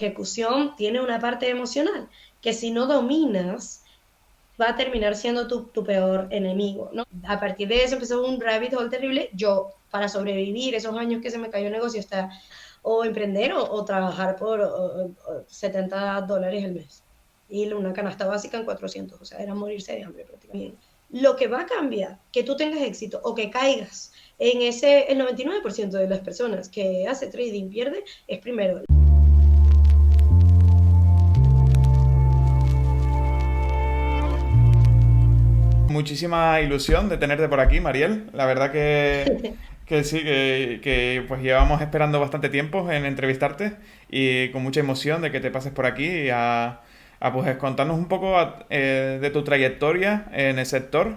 ejecución tiene una parte emocional, que si no dominas, va a terminar siendo tu peor enemigo, ¿no? A partir de eso empezó un rabbit hole terrible. Yo, para sobrevivir esos años que se me cayó el negocio, está o emprender o trabajar por $70 el mes. Y una canasta básica en 400, o sea, era morirse de hambre prácticamente. Lo que va a cambiar, que tú tengas éxito o que caigas en ese, el 99% de las personas que hace trading pierde, es primero. Muchísima ilusión de tenerte por aquí, Mariel. La verdad que sí, que pues llevamos esperando bastante tiempo en entrevistarte y con mucha emoción de que te pases por aquí pues contarnos un poco de tu trayectoria en el sector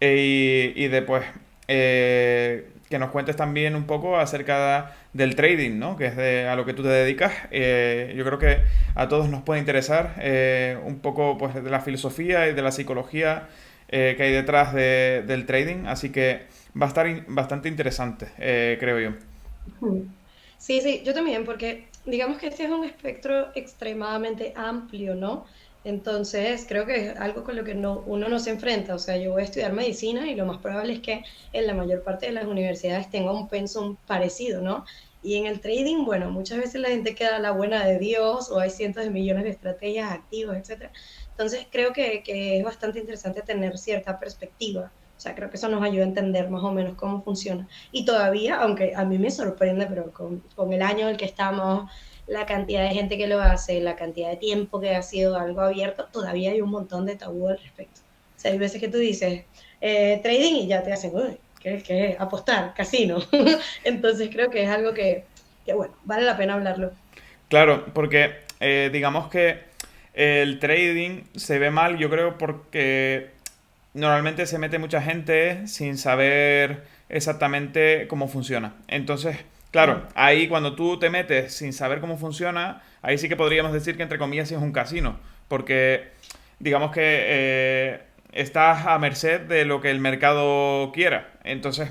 y de pues que nos cuentes también un poco acerca del trading, ¿no? Que es a lo que tú te dedicas. Yo creo que a todos nos puede interesar un poco pues de la filosofía y de la psicología que hay detrás del trading, así que va a estar bastante interesante, creo yo. Sí, sí, yo también, porque digamos que este es un espectro extremadamente amplio, ¿no? Entonces, creo que es algo con lo que uno no se enfrenta. O sea, yo voy a estudiar medicina y lo más probable es que en la mayor parte de las universidades tenga un pensum parecido, ¿no? Y en el trading, bueno, muchas veces la gente queda a la buena de Dios o hay cientos de millones de estrategias activas, etcétera. Entonces, creo que es bastante interesante tener cierta perspectiva. O sea, creo que eso nos ayuda a entender más o menos cómo funciona. Y todavía, aunque a mí me sorprende, pero con el año en el que estamos, la cantidad de gente que lo hace, la cantidad de tiempo que ha sido algo abierto, todavía hay un montón de tabú al respecto. O sea, hay veces que tú dices trading y ya te hacen, uy, ¿qué es? Apostar, casino. Entonces creo que es algo que, bueno, vale la pena hablarlo. Claro, porque digamos que el trading se ve mal, yo creo, porque normalmente se mete mucha gente sin saber exactamente cómo funciona. Entonces, claro, Claro. ahí cuando tú te metes sin saber cómo funciona, ahí sí que podríamos decir que entre comillas sí es un casino, porque digamos que estás a merced de lo que el mercado quiera. Entonces,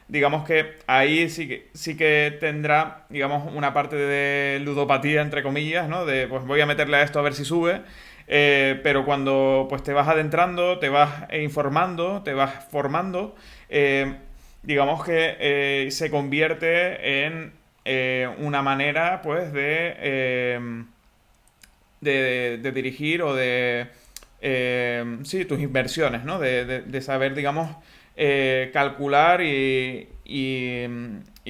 digamos que ahí sí que tendrá, digamos, una parte de ludopatía, entre comillas, ¿no? De, pues voy a meterle a esto a ver si sube. Pero cuando pues te vas adentrando, te vas informando, te vas formando, digamos que se convierte en una manera pues de dirigir o sí, tus inversiones, ¿no? De saber, digamos, calcular y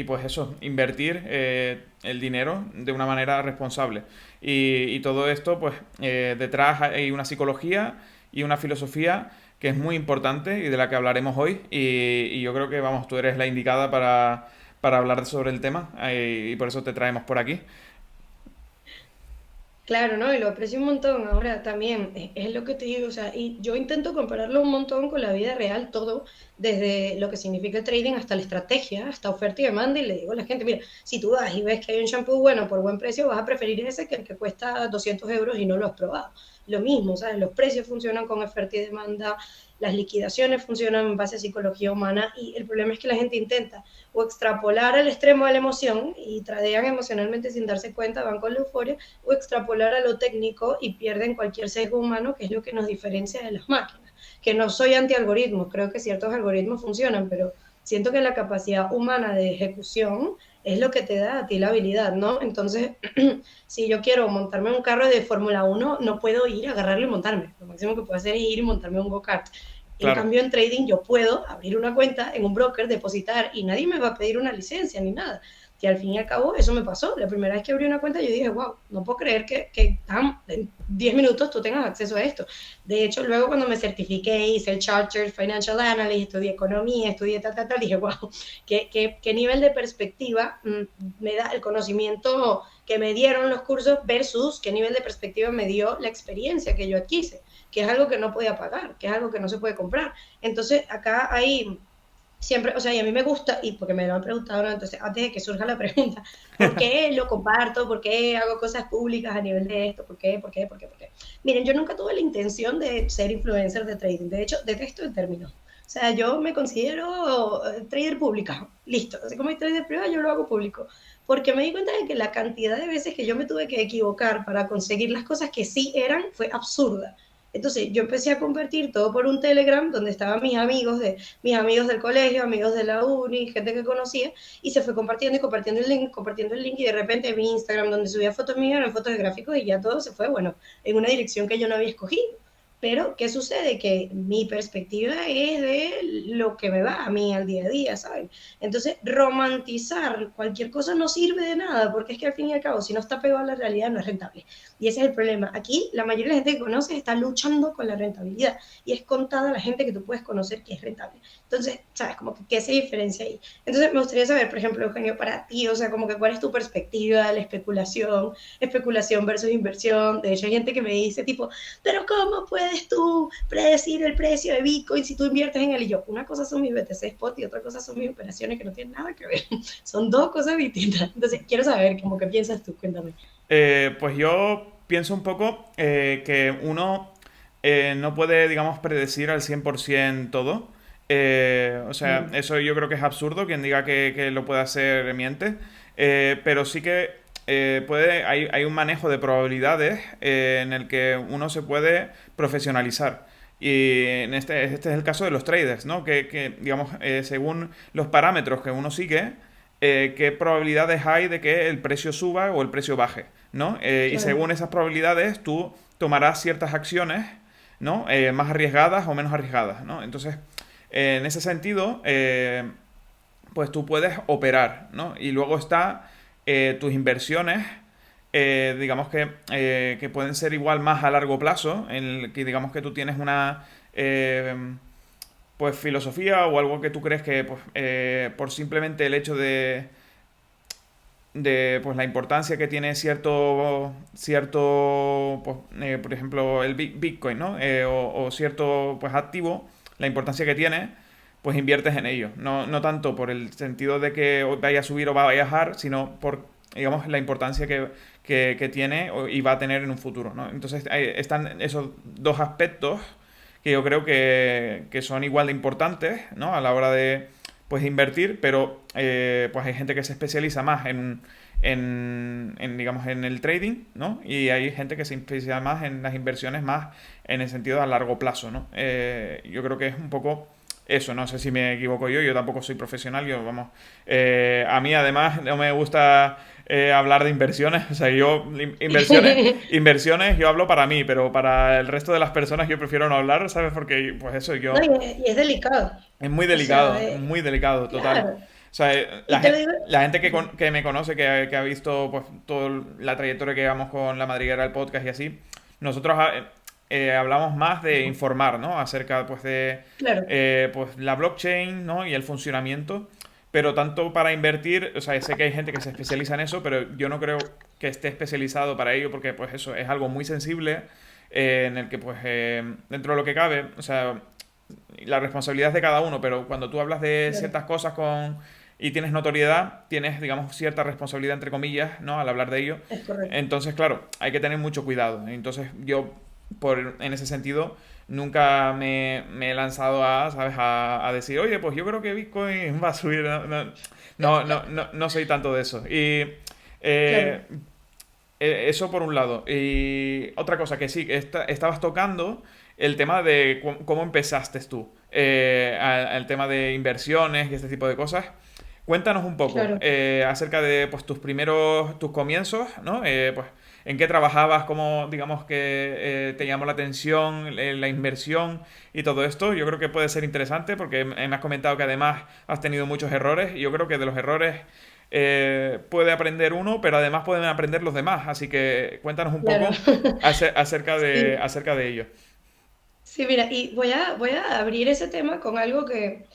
pues eso, invertir el dinero de una manera responsable. Y todo esto, pues detrás hay una psicología y una filosofía que es muy importante y de la que hablaremos hoy. Y yo creo que, vamos, tú eres la indicada para hablar sobre el tema y por eso te traemos por aquí. Claro, ¿no? Y lo aprecio un montón. Ahora también es lo que te digo, o sea, y yo intento compararlo un montón con la vida real, todo, desde lo que significa el trading hasta la estrategia, hasta oferta y demanda, y le digo a la gente, mira, si tú vas y ves que hay un shampoo bueno por buen precio, vas a preferir ese que el que cuesta 200 euros y no lo has probado. Lo mismo, ¿sabes? Los precios funcionan con oferta y demanda, las liquidaciones funcionan en base a psicología humana, y el problema es que la gente intenta o extrapolar al extremo de la emoción y tradean emocionalmente sin darse cuenta, van con la euforia, o extrapolar a lo técnico y pierden cualquier sesgo humano, que es lo que nos diferencia de las máquinas. Que no soy anti-algoritmos, creo que ciertos algoritmos funcionan, pero siento que la capacidad humana de ejecución es lo que te da a ti la habilidad, ¿no? Entonces, si yo quiero montarme un carro de Fórmula 1, no puedo ir a agarrarlo y montarme. Lo máximo que puedo hacer es ir y montarme un go-kart. En Claro. cambio, en trading yo puedo abrir una cuenta en un broker, depositar y nadie me va a pedir una licencia ni nada. Que al fin y al cabo eso me pasó. La primera vez que abrí una cuenta yo dije, wow, no puedo creer que en 10 minutos tú tengas acceso a esto. De hecho, luego cuando me certifiqué, hice el Chartered Financial Analyst, estudié economía, estudié tal, dije, wow, qué nivel de perspectiva me da el conocimiento que me dieron los cursos versus qué nivel de perspectiva me dio la experiencia que yo adquise, que es algo que no podía pagar, que es algo que no se puede comprar. Entonces, acá hay siempre, o sea, y a mí me gusta, y porque me lo han preguntado, ¿no? Entonces, antes de que surja la pregunta, ¿por qué lo comparto? ¿Por qué hago cosas públicas a nivel de esto? ¿Por qué? ¿Por qué? ¿Por qué? ¿Por qué? Miren, yo nunca tuve la intención de ser influencer de trading. De hecho, detesto el término. sea, yo me considero trader pública, listo. Así como hay trader privado, yo lo hago público. Porque me di cuenta de que la cantidad de veces que yo me tuve que equivocar para conseguir las cosas que sí eran fue absurda. Entonces yo empecé a convertir todo por un Telegram donde estaban mis amigos del colegio, amigos de la uni, gente que conocía, y se fue compartiendo y compartiendo el link, y de repente mi Instagram donde subía fotos mías eran fotos de gráficos y ya todo se fue, bueno, en una dirección que yo no había escogido. Pero, ¿qué sucede? Que mi perspectiva es de lo que me va a mí al día a día, ¿sabes? Entonces, romantizar cualquier cosa no sirve de nada, porque es que al fin y al cabo, si no está pegado a la realidad, no es rentable. Y ese es el problema. Aquí, la mayoría de la gente que conoces está luchando con la rentabilidad, y es contada la gente que tú puedes conocer que es rentable. Entonces, ¿sabes? Como que, ¿qué se diferencia ahí? Entonces, me gustaría saber, por ejemplo, Eugenio, para ti, o sea, como que cuál es tu perspectiva de la especulación, especulación versus inversión. De hecho, hay gente que me dice, tipo, pero ¿cómo puedes tú predecir el precio de Bitcoin si tú inviertes en él? Y yo, una cosa son mis BTC Spot y otra cosa son mis operaciones que no tienen nada que ver. Son dos cosas distintas. Entonces, quiero saber, como que piensas tú, cuéntame. Pues yo pienso un poco que uno no puede, digamos, predecir al 100% todo. O sea, Mm, eso yo creo que es absurdo. Quien diga que lo puede hacer miente. Pero sí que hay un manejo de probabilidades en el que uno se puede profesionalizar. Y este es el caso de los traders, ¿no? Digamos, según los parámetros que uno sigue, qué probabilidades hay de que el precio suba o el precio baje, ¿no? Y claro. según esas probabilidades, tú tomarás ciertas acciones, ¿no? Más arriesgadas o menos arriesgadas, ¿no? Entonces, en ese sentido, pues tú puedes operar, ¿no? Y luego está tus inversiones, digamos que pueden ser igual más a largo plazo, en el que digamos que tú tienes una pues filosofía o algo que tú crees que pues, por simplemente el hecho de pues la importancia que tiene cierto pues, por ejemplo el Bitcoin, ¿no? O cierto pues activo, la importancia que tiene, pues inviertes en ello. No tanto por el sentido de que vaya a subir o va a bajar, sino por digamos la importancia que tiene y va a tener en un futuro, ¿no? Entonces están esos dos aspectos que yo creo que son igual de importantes, ¿no? A la hora de pues invertir, pero pues hay gente que se especializa más digamos, en el trading, ¿no? Y hay gente que se especializa más en las inversiones más en el sentido a largo plazo, ¿no? Yo creo que es un poco eso, no sé si me equivoco yo tampoco soy profesional, yo, vamos, a mí además no me gusta hablar de inversiones, o sea, inversiones yo hablo para mí, pero para el resto de las personas yo prefiero no hablar, ¿sabes? Porque, pues eso, No, yo, y es delicado. es O sea, muy delicado, total. claro. O sea, Y te lo digo, la gente que me conoce, que ha visto pues toda la trayectoria que llevamos con La Madriguera, el podcast y así, nosotros hablamos más de informar, ¿no? Acerca pues de claro, pues la blockchain, ¿no? Y el funcionamiento. Pero tanto para invertir, o sea, sé que hay gente que se especializa en eso, pero yo no creo que esté especializado para ello porque pues eso es algo muy sensible en el que pues dentro de lo que cabe, o sea, la responsabilidad es de cada uno, pero cuando tú hablas de claro, ciertas cosas y tienes notoriedad, tienes, digamos, cierta responsabilidad, entre comillas, ¿no? Al hablar de ello. es correcto. Entonces, claro, hay que tener mucho cuidado. Entonces, yo, en ese sentido, nunca me he lanzado ¿sabes? A decir, oye, pues yo creo que Bitcoin va a subir. No soy tanto de eso. Y Claro. eh, eso por un lado. Y otra cosa que sí, estabas tocando el tema de cómo empezaste tú, al tema de inversiones y este tipo de cosas. Cuéntanos un poco Claro. acerca de pues, tus comienzos, ¿no? Pues, ¿en qué trabajabas? ¿Cómo, digamos, que te llamó la atención la inversión y todo esto? Yo creo que puede ser interesante porque me has comentado que además has tenido muchos errores y yo creo que de los errores puede aprender uno, pero además pueden aprender los demás. Así que cuéntanos un Claro. poco Sí, acerca de ello. sí, mira, y voy a abrir ese tema con algo que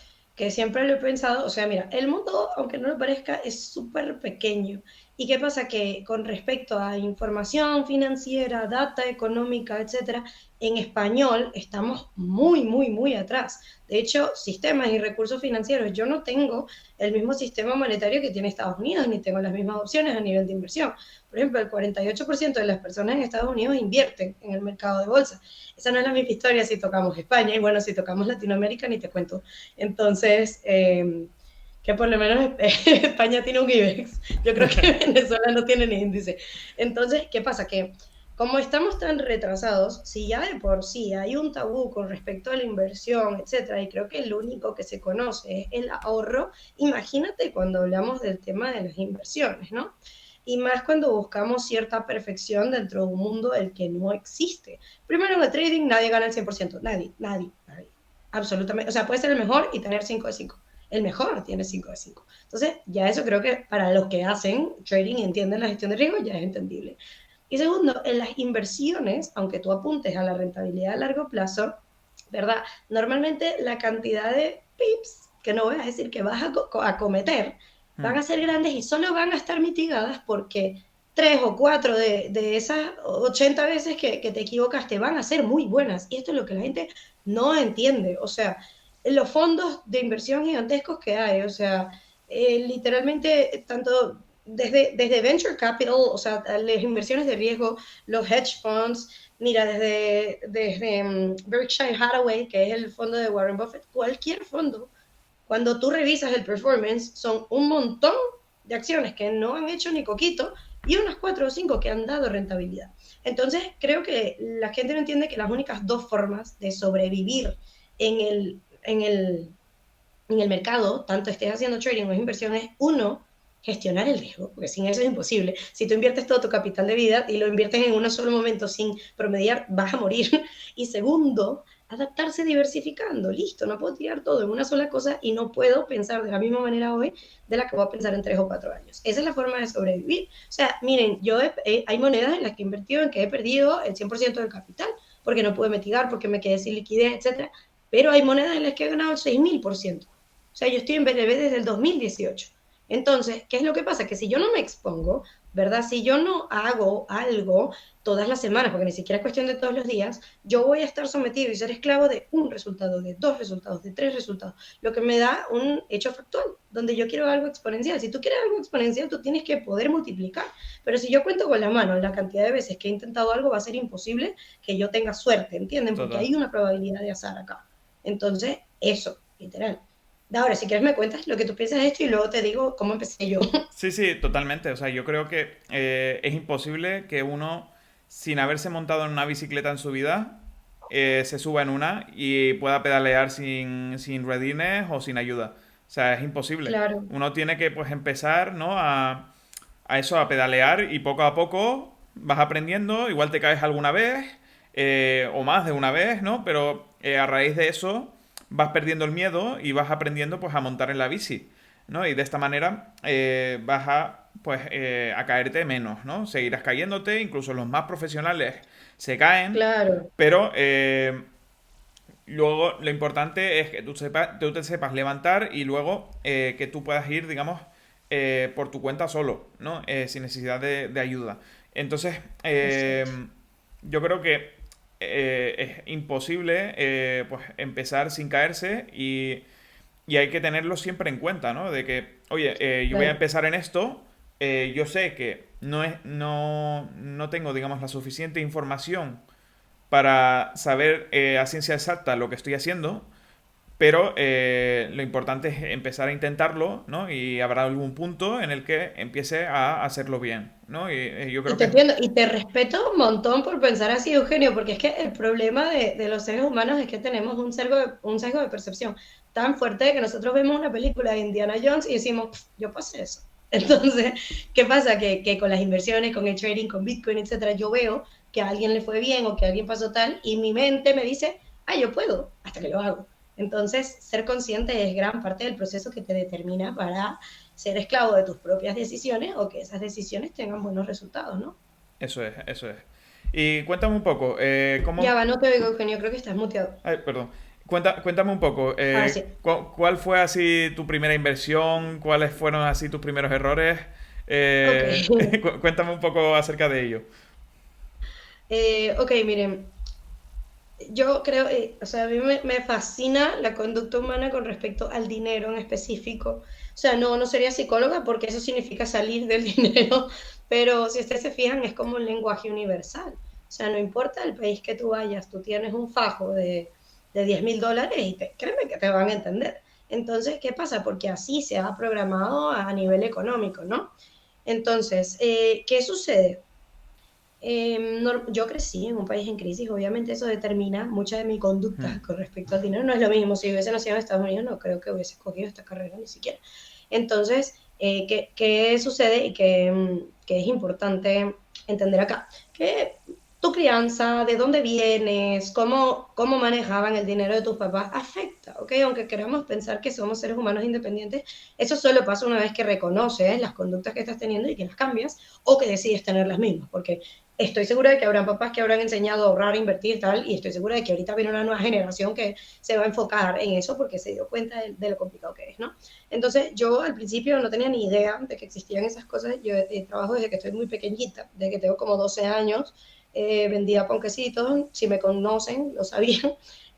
siempre lo he pensado. O sea, mira, el mundo, aunque no lo parezca, es súper pequeño. ¿Y qué pasa? Que con respecto a información financiera, data económica, etcétera, en español estamos muy, muy, muy atrás. De hecho, sistemas y recursos financieros, yo no tengo el mismo sistema monetario que tiene Estados Unidos, ni tengo las mismas opciones a nivel de inversión. Por ejemplo, el 48% de las personas en Estados Unidos invierten en el mercado de bolsa. Esa no es la misma historia si tocamos España, y bueno, si tocamos Latinoamérica, ni te cuento. Entonces, que por lo menos España tiene un IBEX. Yo creo que Venezuela no tiene ni índice. Entonces, ¿qué pasa? Que como estamos tan retrasados, si ya de por sí hay un tabú con respecto a la inversión, etcétera, y creo que el único que se conoce es el ahorro, imagínate cuando hablamos del tema de las inversiones, ¿no? Y más cuando buscamos cierta perfección dentro de un mundo del que no existe. Primero en el trading nadie gana el 100%, nadie, nadie, nadie. Absolutamente. O sea, puede ser el mejor y tener 5 de 5. El mejor tiene 5 de 5. Entonces, ya eso creo que para los que hacen trading y entienden la gestión de riesgo ya es entendible. Y segundo, en las inversiones, aunque tú apuntes a la rentabilidad a largo plazo, ¿verdad? Normalmente la cantidad de pips, que no voy a decir que vas a cometer, van a ser grandes y solo van a estar mitigadas porque 3 o 4 de esas 80 veces que te equivocaste van a ser muy buenas. Y esto es lo que la gente no entiende. O sea, los fondos de inversión gigantescos que hay, o sea, literalmente tanto desde venture capital, o sea, las inversiones de riesgo, los hedge funds, mira, desde Berkshire Hathaway, que es el fondo de Warren Buffett, cualquier fondo, cuando tú revisas el performance, son un montón de acciones que no han hecho ni coquito y unas 4 o 5 que han dado rentabilidad. Entonces, creo que la gente no entiende que las únicas dos formas de sobrevivir en el, en el, en el mercado, tanto estés haciendo trading o inversiones, uno, gestionar el riesgo, porque sin eso es imposible. Si tú inviertes todo tu capital de vida y lo inviertes en un solo momento sin promediar, vas a morir. Y segundo, adaptarse diversificando. Listo, no puedo tirar todo en una sola cosa y no puedo pensar de la misma manera hoy de la que voy a pensar en 3 o 4 años. Esa es la forma de sobrevivir. O sea, miren, hay monedas en las que he invertido en que he perdido el 100% del capital, porque no pude mitigar, porque me quedé sin liquidez, etcétera. Pero hay monedas en las que he ganado el 6000%. O sea, yo estoy en BNB desde el 2018. Entonces, ¿qué es lo que pasa? Que si yo no me expongo, ¿verdad? Si yo no hago algo todas las semanas, porque ni siquiera es cuestión de todos los días, yo voy a estar sometido y ser esclavo de un resultado, de 2 resultados, de 3 resultados, lo que me da un hecho factual, donde yo quiero algo exponencial. Si tú quieres algo exponencial, tú tienes que poder multiplicar. Pero si yo cuento con la mano la cantidad de veces que he intentado algo, va a ser imposible que yo tenga suerte, ¿entienden? Porque Total. hay una probabilidad de azar acá. Entonces, eso, literal. Ahora, si quieres me cuentas lo que tú piensas de esto y luego te digo cómo empecé yo. Sí, sí, totalmente. O sea, yo creo que es imposible que uno, sin haberse montado en una bicicleta en su vida, se suba en una y pueda pedalear sin redines o sin ayuda. O sea, es imposible. Claro, Uno tiene que, pues, empezar, ¿no? A eso, a pedalear y poco a poco vas aprendiendo. Igual te caes alguna vez o más de una vez, ¿no? Pero a raíz de eso vas perdiendo el miedo y vas aprendiendo, pues, a montar en la bici. ¿No? Y de esta manera vas a caerte menos, ¿no? Seguirás cayéndote, incluso los más profesionales se caen, claro, pero luego lo importante es que tú te sepas levantar y luego que tú puedas ir, digamos, por tu cuenta solo, ¿no? Sin necesidad de ayuda. Entonces, exacto. yo creo que es imposible pues empezar sin caerse y hay que tenerlo siempre en cuenta, ¿no? De que, oye, yo voy a Claro. empezar en esto, yo sé que no tengo, digamos, la suficiente información para saber a ciencia exacta lo que estoy haciendo, pero lo importante es empezar a intentarlo, ¿no? Y habrá algún punto en el que empiece a hacerlo bien, ¿no? Y yo Y creo te que es entiendo, y te respeto un montón por pensar así, Eugenio, porque es que el problema de los seres humanos es que tenemos un sesgo de percepción tan fuerte de que nosotros vemos una película de Indiana Jones y decimos, yo pasé eso. Entonces, ¿qué pasa? Que con las inversiones, con el trading, con Bitcoin, etcétera, yo veo que a alguien le fue bien o que a alguien pasó tal y mi mente me dice, ah, yo puedo, hasta que lo hago. Entonces, ser consciente es gran parte del proceso que te determina para ser esclavo de tus propias decisiones o que esas decisiones tengan buenos resultados, ¿no? eso es, eso es. Y cuéntame un poco, Ya ¿cómo, va, no te oigo, Eugenio, creo que estás muteado. ay, perdón. Cuéntame un poco, Ahora sí. ¿cuál fue así tu primera inversión? ¿Cuáles fueron así tus primeros errores? Ok. Cuéntame un poco acerca de ello. Ok, miren, yo creo, o sea, a mí me fascina la conducta humana con respecto al dinero en específico. O sea, no sería psicóloga porque eso significa salir del dinero, pero si ustedes se fijan es como un lenguaje universal. O sea, no importa el país que tú vayas, tú tienes un fajo de $10.000 y créeme que te van a entender. Entonces, ¿qué pasa? Porque así se ha programado a nivel económico, ¿no? Entonces, ¿qué sucede? Yo crecí en un país en crisis, obviamente eso determina mucha de mi conducta con respecto al dinero. No es lo mismo, si hubiese nacido en Estados Unidos, no creo que hubiese escogido esta carrera ni siquiera. Entonces, ¿qué sucede y qué es importante entender acá? Que tu crianza, de dónde vienes, cómo manejaban el dinero de tus papás, afecta, ¿ok? Aunque queramos pensar que somos seres humanos independientes, eso solo pasa una vez que reconoces las conductas que estás teniendo y que las cambias o que decides tener las mismas, porque estoy segura de que habrán papás que habrán enseñado a ahorrar, invertir y tal, y estoy segura de que ahorita viene una nueva generación que se va a enfocar en eso porque se dio cuenta de lo complicado que es, ¿no? Entonces, yo al principio no tenía ni idea de que existían esas cosas. Yo trabajo desde que estoy muy pequeñita, desde que tengo como 12 años, vendía ponquecitos, si me conocen, lo sabían.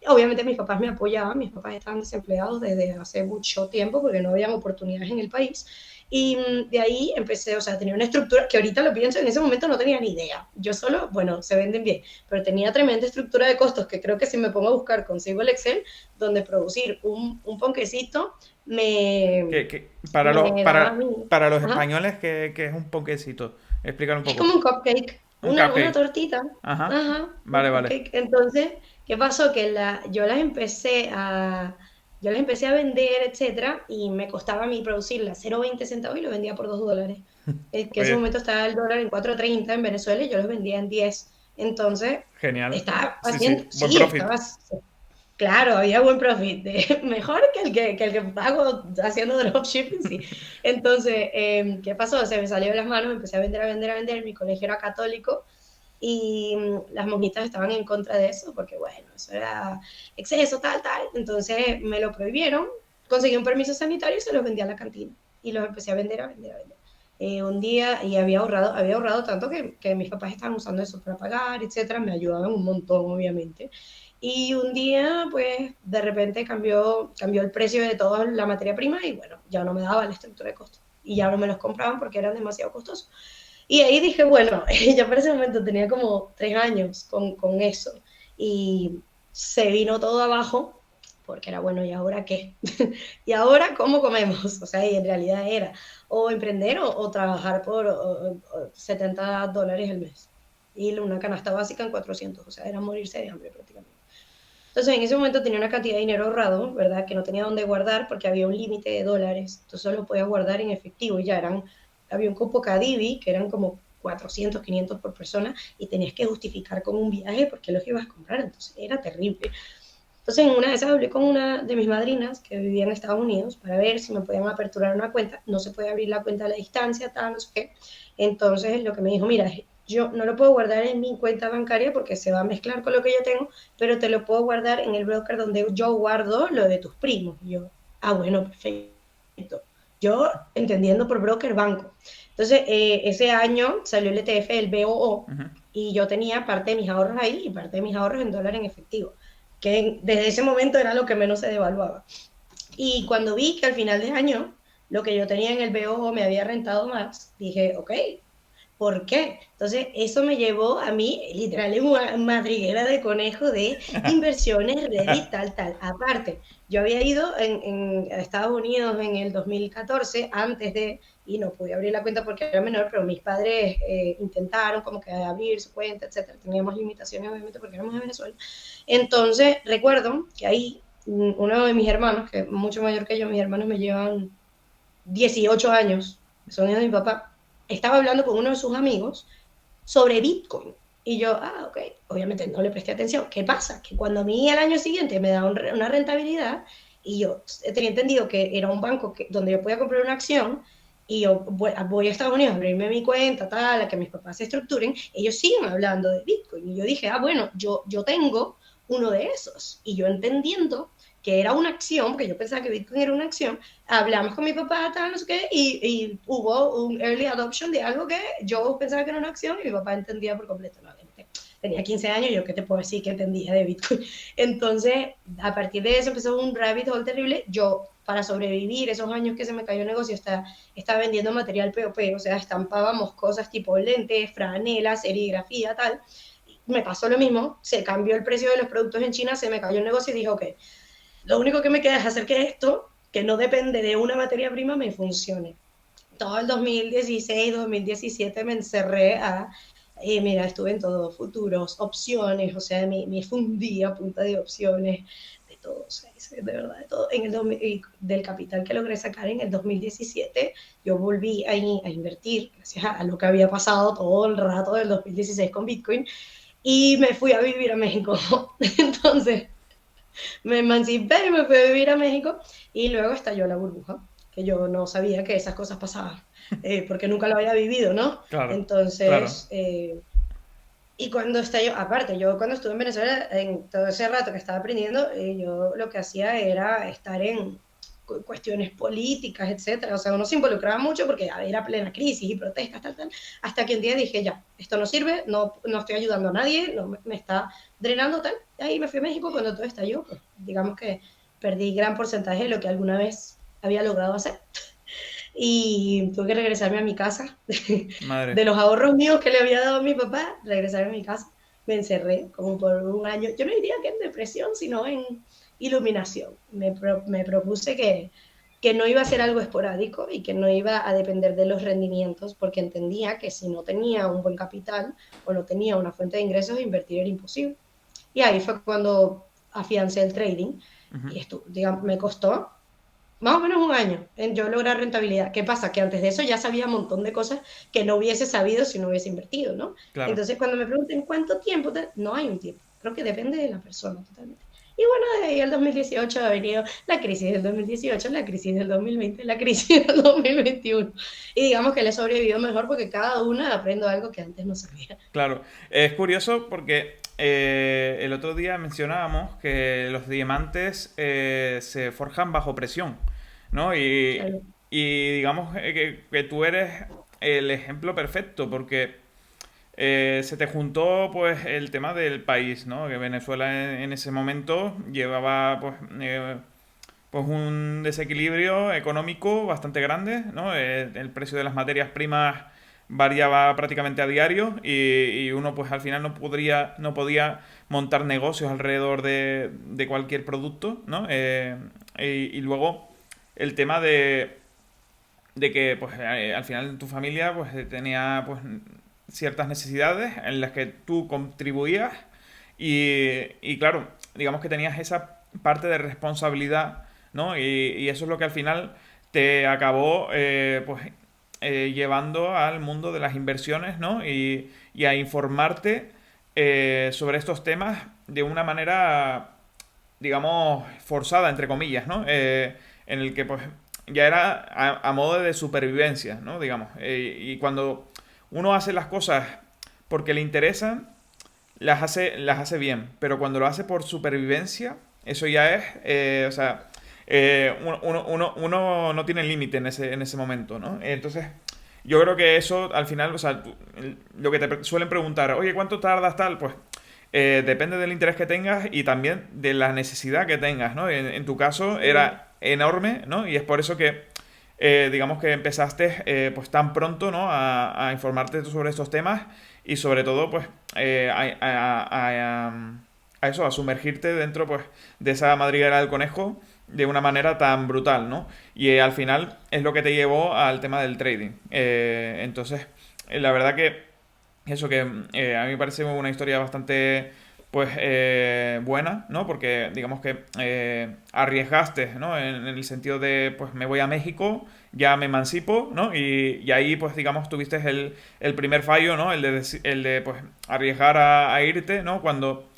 Obviamente mis papás me apoyaban, mis papás estaban desempleados desde hace mucho tiempo porque no habían oportunidades en el país. Y de ahí empecé, o sea, tenía una estructura que ahorita lo pienso, en ese momento no tenía ni idea. Yo solo, bueno, se venden bien, pero tenía tremenda estructura de costos que creo que si me pongo a buscar consigo el Excel, donde producir un ponquecito me, Para me daba a mí. para los Ajá. españoles, ¿qué es un ponquecito? Explícalo un Es poco. como un cupcake, Un una cupcake. tortita. Ajá. Ajá, un Vale, vale. cupcake. Entonces, ¿qué pasó? Que yo las empecé a vender, etcétera, y me costaba a mí producirlas 0,20 centavos y lo vendía por $2. Que en ese Oye, momento estaba el dólar en 4,30 en Venezuela y yo los vendía en 10. Entonces, genial. estaba Sí, haciendo, sí. Buen sí, profit. estaba. Claro, había buen profit, mejor que el que pago haciendo dropshipping, sí. Entonces, ¿qué pasó? Se me salió de las manos, empecé a vender, a vender, a vender. Mi colegio era católico y las monjitas estaban en contra de eso porque, bueno, eso era exceso, tal, tal. Entonces me lo prohibieron, conseguí un permiso sanitario y se los vendí a la cantina. Y los empecé a vender, a vender, a vender. Un día, y había ahorrado tanto que mis papás estaban usando eso para pagar, etcétera. Me ayudaban un montón, obviamente. Y un día, pues, de repente cambió el precio de toda la materia prima y, bueno, ya no me daba la estructura de costos. Y ya no me los compraban porque eran demasiado costosos. Y ahí dije, bueno, ya para ese momento tenía como 3 años con eso. Y se vino todo abajo porque era, bueno, ¿y ahora qué? ¿Y ahora cómo comemos? O sea, y en realidad era o emprender o trabajar por $70 el mes. Y una canasta básica en 400, o sea, era morirse de hambre prácticamente. Entonces, en ese momento tenía una cantidad de dinero ahorrado, ¿verdad? Que no tenía dónde guardar porque había un límite de dólares. Entonces, solo podía guardar en efectivo y ya había un cupo Cadivi que eran como 400, 500 por persona y tenías que justificar con un viaje porque los ibas a comprar. Entonces, era terrible. Entonces, en una de esas hablé con una de mis madrinas que vivía en Estados Unidos para ver si me podían aperturar una cuenta. No se puede abrir la cuenta a la distancia, tal, no sé qué. Entonces, lo que me dijo, mira, yo no lo puedo guardar en mi cuenta bancaria porque se va a mezclar con lo que yo tengo, pero te lo puedo guardar en el broker donde yo guardo lo de tus primos. Y yo, bueno, perfecto. Yo entendiendo por broker banco. Entonces, ese año salió el ETF, el BOO, Ujú. y yo tenía parte de mis ahorros ahí y parte de mis ahorros en dólar en efectivo, que desde ese momento era lo que menos se devaluaba. Y cuando vi que al final de año lo que yo tenía en el BOO me había rentado más, dije, ok, ¿por qué? Entonces, eso me llevó a mí, literal, en una madriguera de conejo de inversiones, Reddit, tal, tal. Aparte, yo había ido a Estados Unidos en el 2014, y no pude abrir la cuenta porque era menor, pero mis padres intentaron como que abrir su cuenta, etcétera. Teníamos limitaciones, obviamente, porque éramos de Venezuela. Entonces, recuerdo que ahí uno de mis hermanos, que es mucho mayor que yo, mis hermanos me llevan 18 años, son hijos de mi papá, estaba hablando con uno de sus amigos sobre Bitcoin. Y yo, ok, obviamente no le presté atención. ¿Qué pasa? Que cuando a mí el año siguiente me da una rentabilidad y yo tenía entendido que era un banco donde yo podía comprar una acción y yo voy a Estados Unidos a abrirme mi cuenta, tal, a que mis papás se estructuren, ellos siguen hablando de Bitcoin. Y yo dije, bueno, yo tengo uno de esos. Y yo entendiendo que era una acción, porque yo pensaba que Bitcoin era una acción, hablamos con mi papá, tal, no sé qué, y hubo un early adoption de algo que yo pensaba que era una acción y mi papá entendía por completo. No, tenía 15 años, yo qué te puedo decir que entendía de Bitcoin. Entonces, a partir de eso empezó un rabbit hole terrible. Yo, para sobrevivir esos años que se me cayó el negocio, estaba vendiendo material POP, o sea, estampábamos cosas tipo lentes, franelas, serigrafía, tal. Me pasó lo mismo, se cambió el precio de los productos en China, se me cayó el negocio y dije, ok, lo único que me queda es hacer que esto, que no depende de una materia prima, me funcione. Todo el 2016, 2017 me encerré mira, estuve en todo, futuros, opciones, o sea, me fundí a punta de opciones, de todo, o sea, de verdad, de todo. Del capital que logré sacar en el 2017, yo volví a invertir, gracias a lo que había pasado todo el rato del 2016 con Bitcoin, y me fui a vivir a México. Entonces, me emancipé y me fui a vivir a México y luego estalló la burbuja, que yo no sabía que esas cosas pasaban, porque nunca lo había vivido, ¿no? Claro, claro. Entonces, y cuando estalló, aparte, yo cuando estuve en Venezuela, en todo ese rato que estaba aprendiendo, yo lo que hacía era estar en cuestiones políticas, etcétera. O sea, uno se involucraba mucho porque era plena crisis y protestas, tal, tal, hasta que un día dije, ya, esto no sirve, no estoy ayudando a nadie, no me está drenando, tal. Y ahí me fui a México cuando todo estalló, pues digamos que perdí gran porcentaje de lo que alguna vez había logrado hacer y tuve que regresarme a mi casa. Madre. De los ahorros míos que le había dado a mi papá, regresarme a mi casa. Me encerré como por un año. Yo no diría que en depresión, sino en iluminación. Me propuse que no iba a ser algo esporádico y que no iba a depender de los rendimientos, porque entendía que si no tenía un buen capital o no tenía una fuente de ingresos, invertir era imposible. Y ahí fue cuando afiancé el trading Ujú. y esto, digamos, me costó más o menos un año en yo lograr rentabilidad. ¿Qué pasa? Que antes de eso ya sabía un montón de cosas que no hubiese sabido si no hubiese invertido, ¿no? Claro. Entonces, cuando me pregunten cuánto tiempo, no hay un tiempo. Creo que depende de la persona totalmente. Y bueno, de ahí al 2018 ha venido la crisis del 2018, la crisis del 2020, la crisis del 2021. Y digamos que le he sobrevivido mejor porque cada una aprendo algo que antes no sabía. Claro, es curioso porque el otro día mencionábamos que los diamantes se forjan bajo presión, ¿no? Claro. Y digamos que tú eres el ejemplo perfecto porque se te juntó pues el tema del país, ¿no? Que Venezuela en ese momento llevaba pues un desequilibrio económico bastante grande, ¿no? El precio de las materias primas variaba prácticamente a diario y uno pues al final no podía montar negocios alrededor de cualquier producto, ¿no? Y luego el tema de que pues al final tu familia pues tenía pues ciertas necesidades en las que tú contribuías y claro, digamos que tenías esa parte de responsabilidad, ¿no? Y eso es lo que al final te acabó pues llevando al mundo de las inversiones, ¿no? Y a informarte sobre estos temas de una manera, digamos, forzada, entre comillas, ¿no? En el que pues ya era a modo de supervivencia, ¿no? Digamos. Y cuando uno hace las cosas porque le interesan, las hace bien. Pero cuando lo hace por supervivencia, eso ya es, o sea, uno no tiene límite en ese momento, ¿no? Entonces, yo creo que eso al final, o sea, lo que te suelen preguntar, oye, ¿cuánto tardas tal? Pues depende del interés que tengas y también de la necesidad que tengas, ¿no? En tu caso Sí. era enorme, ¿no? Y es por eso que, digamos que empezaste pues tan pronto, ¿no? A informarte sobre estos temas y sobre todo, pues, a eso, a sumergirte dentro, pues, de esa madriguera del conejo de una manera tan brutal, ¿no? Y al final es lo que te llevó al tema del trading. Entonces, la verdad que eso que a mí me parece una historia bastante pues buena, ¿no? Porque digamos que arriesgaste, ¿no? En el sentido de pues me voy a México, ya me emancipo, ¿no? Y ahí pues digamos tuviste el primer fallo, ¿no? El de pues arriesgar a irte, ¿no? Cuando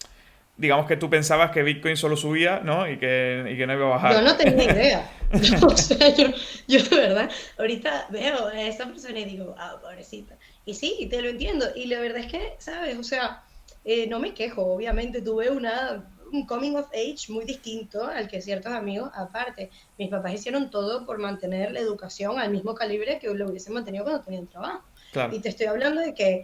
digamos que tú pensabas que Bitcoin solo subía, ¿no? Y que no iba a Yo bajar. no tenía idea. O sea, yo de verdad, ahorita veo a esa persona y digo, ah, pobrecita. Y sí, te lo entiendo. Y la verdad es que, ¿sabes? O sea, no me quejo, obviamente tuve un coming of age muy distinto al que ciertos amigos, aparte, mis papás hicieron todo por mantener la educación al mismo calibre que lo hubiesen mantenido cuando tenían trabajo. Claro, Y te estoy hablando de que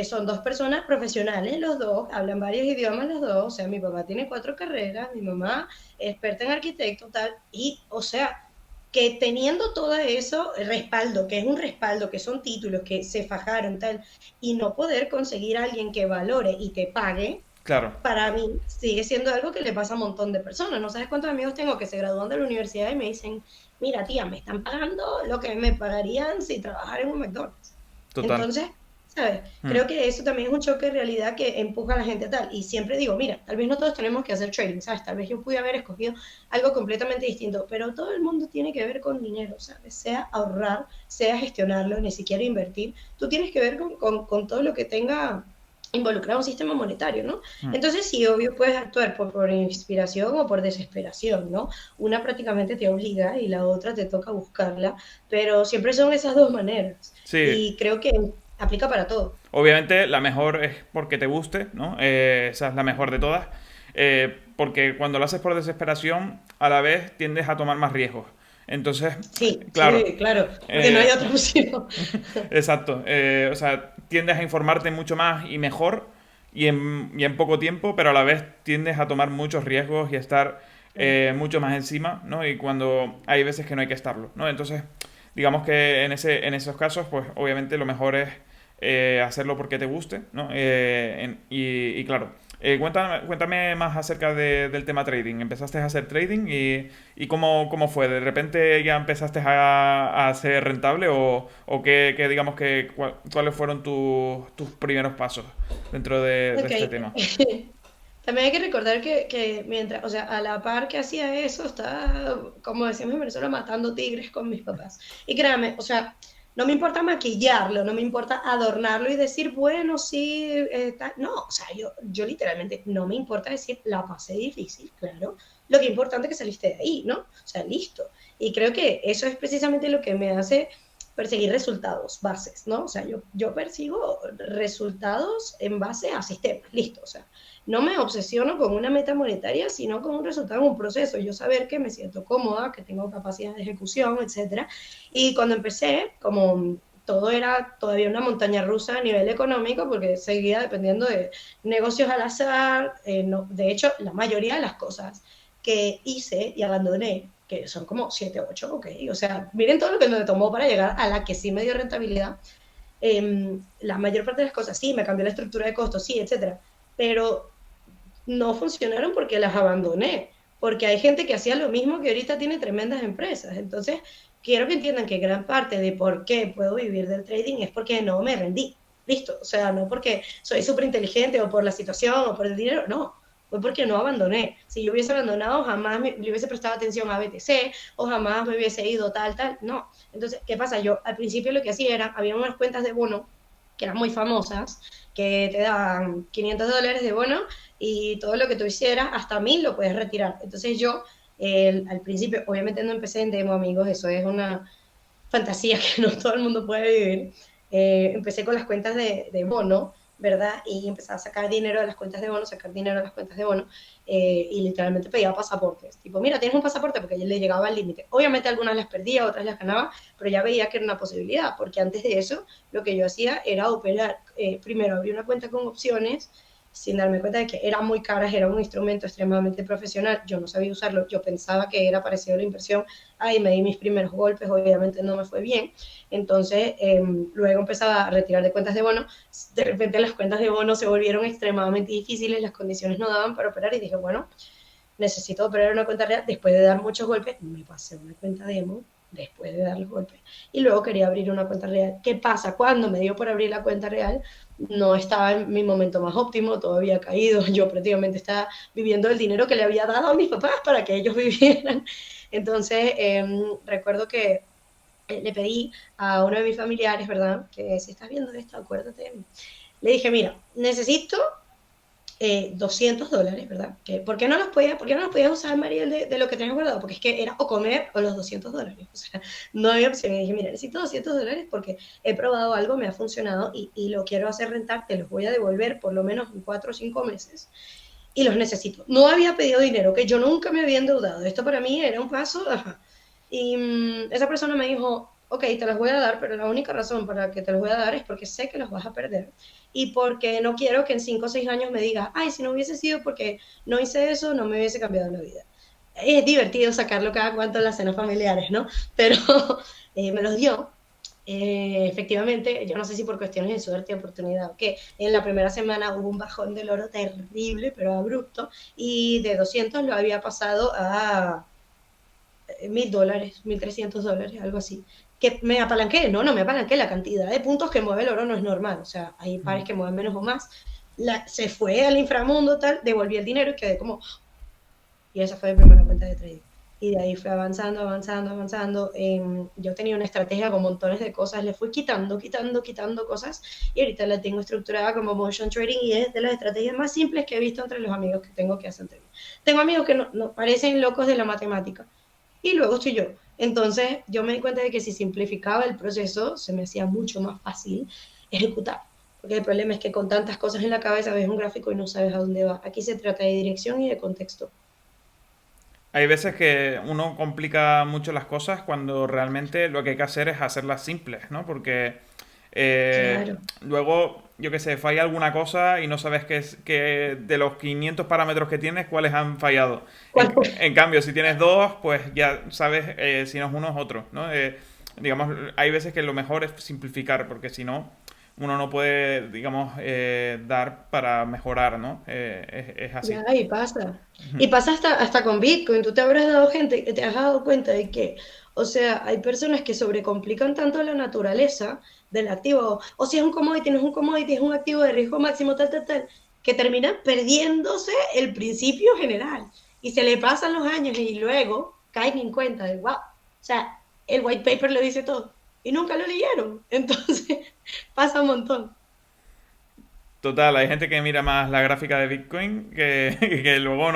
son dos personas profesionales, los dos, hablan varios idiomas los dos, o sea, mi papá tiene 4 carreras, mi mamá es experta en arquitecto, tal, y, o sea, que teniendo todo eso, el respaldo, que es un respaldo, que son títulos que se fajaron, tal, y no poder conseguir a alguien que valore y te pague, claro. para mí sigue siendo algo que le pasa a un montón de personas. No sabes cuántos amigos tengo que se gradúan de la universidad y me dicen, mira tía, me están pagando lo que me pagarían si trabajara en un McDonald's. Total. Entonces, ¿sabes? Mm. Creo que eso también es un choque de realidad que empuja a la gente a tal. Y siempre digo, mira, tal vez no todos tenemos que hacer trading, ¿sabes? Tal vez yo pude haber escogido algo completamente distinto, pero todo el mundo tiene que ver con dinero, ¿sabes? Sea ahorrar, sea gestionarlo, ni siquiera invertir. Tú tienes que ver con todo lo que tenga involucrado un sistema monetario, ¿no? Mm. Entonces sí, obvio, puedes actuar por inspiración o por desesperación, ¿no? Una prácticamente te obliga y la otra te toca buscarla, pero siempre son esas dos maneras Sí, y creo que aplica para todo. obviamente la mejor es porque te guste, ¿no? Esa es la mejor de todas. Porque cuando lo haces por desesperación, a la vez tiendes a tomar más riesgos. Entonces, Sí, claro, sí, claro, porque no hay eh, otra opción. exacto. O sea, tiendes a informarte mucho más y mejor y en poco tiempo, pero a la vez tiendes a tomar muchos riesgos y a estar mucho más encima, ¿no? Y cuando hay veces que no hay que estarlo, ¿no? Entonces, digamos que en esos casos, pues obviamente lo mejor es hacerlo porque te guste, ¿no? Y claro, cuéntame más acerca del tema trading. ¿Empezaste a hacer trading y cómo fue? ¿De repente ya empezaste a ser rentable o digamos que cuáles fueron tus primeros pasos dentro de Ok. este tema? También hay que recordar que mientras, o sea, a la par que hacía eso, estaba, como decíamos en Venezuela, matando tigres con mis papás. Y créame, o sea, no me importa maquillarlo, no me importa adornarlo y decir, bueno, sí, no, o sea, yo literalmente no me importa decir, la pasé difícil, claro. Lo que es importante es que saliste de ahí, ¿no? O sea, listo. Y creo que eso es precisamente lo que me hace perseguir resultados, bases, ¿no? O sea, yo persigo resultados en base a sistemas, listo. O sea, no me obsesiono con una meta monetaria, sino con un resultado en un proceso. Yo saber que me siento cómoda, que tengo capacidad de ejecución, etcétera. Y cuando empecé, como todo era todavía una montaña rusa a nivel económico, porque seguía dependiendo de negocios al azar. No, de hecho, la mayoría de las cosas que hice y abandoné, que son como 7, 8, ok. O sea, miren todo lo que me tomó para llegar a la que sí me dio rentabilidad. La mayor parte de las cosas, sí, me cambió la estructura de costos, sí, etcétera. Pero no funcionaron porque las abandoné, porque hay gente que hacía lo mismo que ahorita tiene tremendas empresas. Entonces, quiero que entiendan que gran parte de por qué puedo vivir del trading es porque no me rendí. Listo, o sea, no porque soy súper inteligente o por la situación o por el dinero, no, fue porque no abandoné. Si yo hubiese abandonado, jamás le hubiese prestado atención a BTC o jamás me hubiese ido tal, no. Entonces, ¿qué pasa? Yo al principio lo que hacía era, había unas cuentas de bono que eran muy famosas, que te daban $500 de bono y todo lo que tú hicieras, hasta 1000 lo puedes retirar. Entonces yo, al principio, obviamente no empecé en demo, amigos, eso es una fantasía que no todo el mundo puede vivir. Empecé con las cuentas de bono, ¿verdad? Y empecé a sacar dinero de las cuentas de bono, sacar dinero de las cuentas de bono, y literalmente pedía pasaportes. Tipo, mira, tienes un pasaporte porque ya le llegaba al límite. Obviamente algunas las perdía, otras las ganaba, pero ya veía que era una posibilidad, porque antes de eso lo que yo hacía era operar. Primero abrí una cuenta con opciones, sin darme cuenta de que eran muy caras, era un instrumento extremadamente profesional, yo no sabía usarlo, yo pensaba que era parecido a la inversión, ahí me di mis primeros golpes, obviamente no me fue bien, entonces luego empezaba a retirar de cuentas de bono, de repente las cuentas de bono se volvieron extremadamente difíciles, las condiciones no daban para operar y dije, bueno, necesito operar una cuenta real, después de dar muchos golpes, me pasé una cuenta demo, después de dar los golpes, y luego quería abrir una cuenta real. ¿Qué pasa? Cuando me dio por abrir la cuenta real, no estaba en mi momento más óptimo, todo había caído, yo prácticamente estaba viviendo el dinero que le había dado a mis papás para que ellos vivieran. Entonces, recuerdo que le pedí a uno de mis familiares, ¿verdad? Que si estás viendo esto, acuérdate. Le dije, mira, necesito $200, ¿verdad? ¿Por qué no los podías usar, Mariel, de lo que tenías guardado? Porque es que era o comer o los $200. O sea, no había opción. Y dije, mira, necesito $200 porque he probado algo, me ha funcionado y lo quiero hacer rentar, te los voy a devolver por lo menos en 4 o 5 meses. y los necesito. No había pedido dinero, que yo nunca me había endeudado. Esto para mí era un paso, ajá. Y esa persona me dijo, ok, te los voy a dar, pero la única razón para que te los voy a dar es porque sé que los vas a perder y porque no quiero que en 5 o 6 años me digas, ay, si no hubiese sido porque no hice eso, no me hubiese cambiado la vida. Es divertido sacarlo cada cuanto en las cenas familiares, ¿no? Pero me los dio. Efectivamente, yo no sé si por cuestiones de suerte y oportunidad, que en la primera semana hubo un bajón del oro terrible, pero abrupto, y de 200 lo había pasado a $1,000, $1,300, algo así. Que me apalanqué, no me apalanqué, la cantidad de puntos que mueve el oro no es normal, o sea, hay pares que mueven menos o más. Se fue al inframundo, tal, devolví el dinero y quedé como, y esa fue mi primera cuenta de trading. Y de ahí fue avanzando, avanzando, avanzando. Yo tenía una estrategia con montones de cosas, le fui quitando cosas y ahorita la tengo estructurada como motion trading y es de las estrategias más simples que he visto entre los amigos que tengo que hacen trading. Tengo amigos que no parecen locos de la matemática y luego estoy yo. Entonces yo me di cuenta de que si simplificaba el proceso se me hacía mucho más fácil ejecutar. Porque el problema es que con tantas cosas en la cabeza ves un gráfico y no sabes a dónde va. Aquí se trata de dirección y de contexto. Hay veces que uno complica mucho las cosas cuando realmente lo que hay que hacer es hacerlas simples, ¿no? Porque Claro. luego, yo qué sé, falla alguna cosa y no sabes que de los 500 parámetros que tienes, cuáles han fallado. ¿Cuál fue? En cambio, si tienes dos, pues ya sabes si no es uno es otro, ¿no? Digamos, hay veces que lo mejor es simplificar, porque si no, uno no puede, digamos, dar para mejorar, ¿no? Es así. Ya, y pasa. Y pasa hasta con Bitcoin. Tú te habrás dado gente que te has dado cuenta de que, o sea, hay personas que sobrecomplican tanto la naturaleza del activo. O si es un commodity, no es un commodity, es un activo de riesgo máximo, tal, tal, tal, que terminan perdiéndose el principio general. Y se le pasan los años y luego caen en cuenta de, wow, o sea, el white paper lo dice todo. Y nunca lo leyeron. Entonces, pasa un montón. Total, hay gente que mira más la gráfica de Bitcoin que luego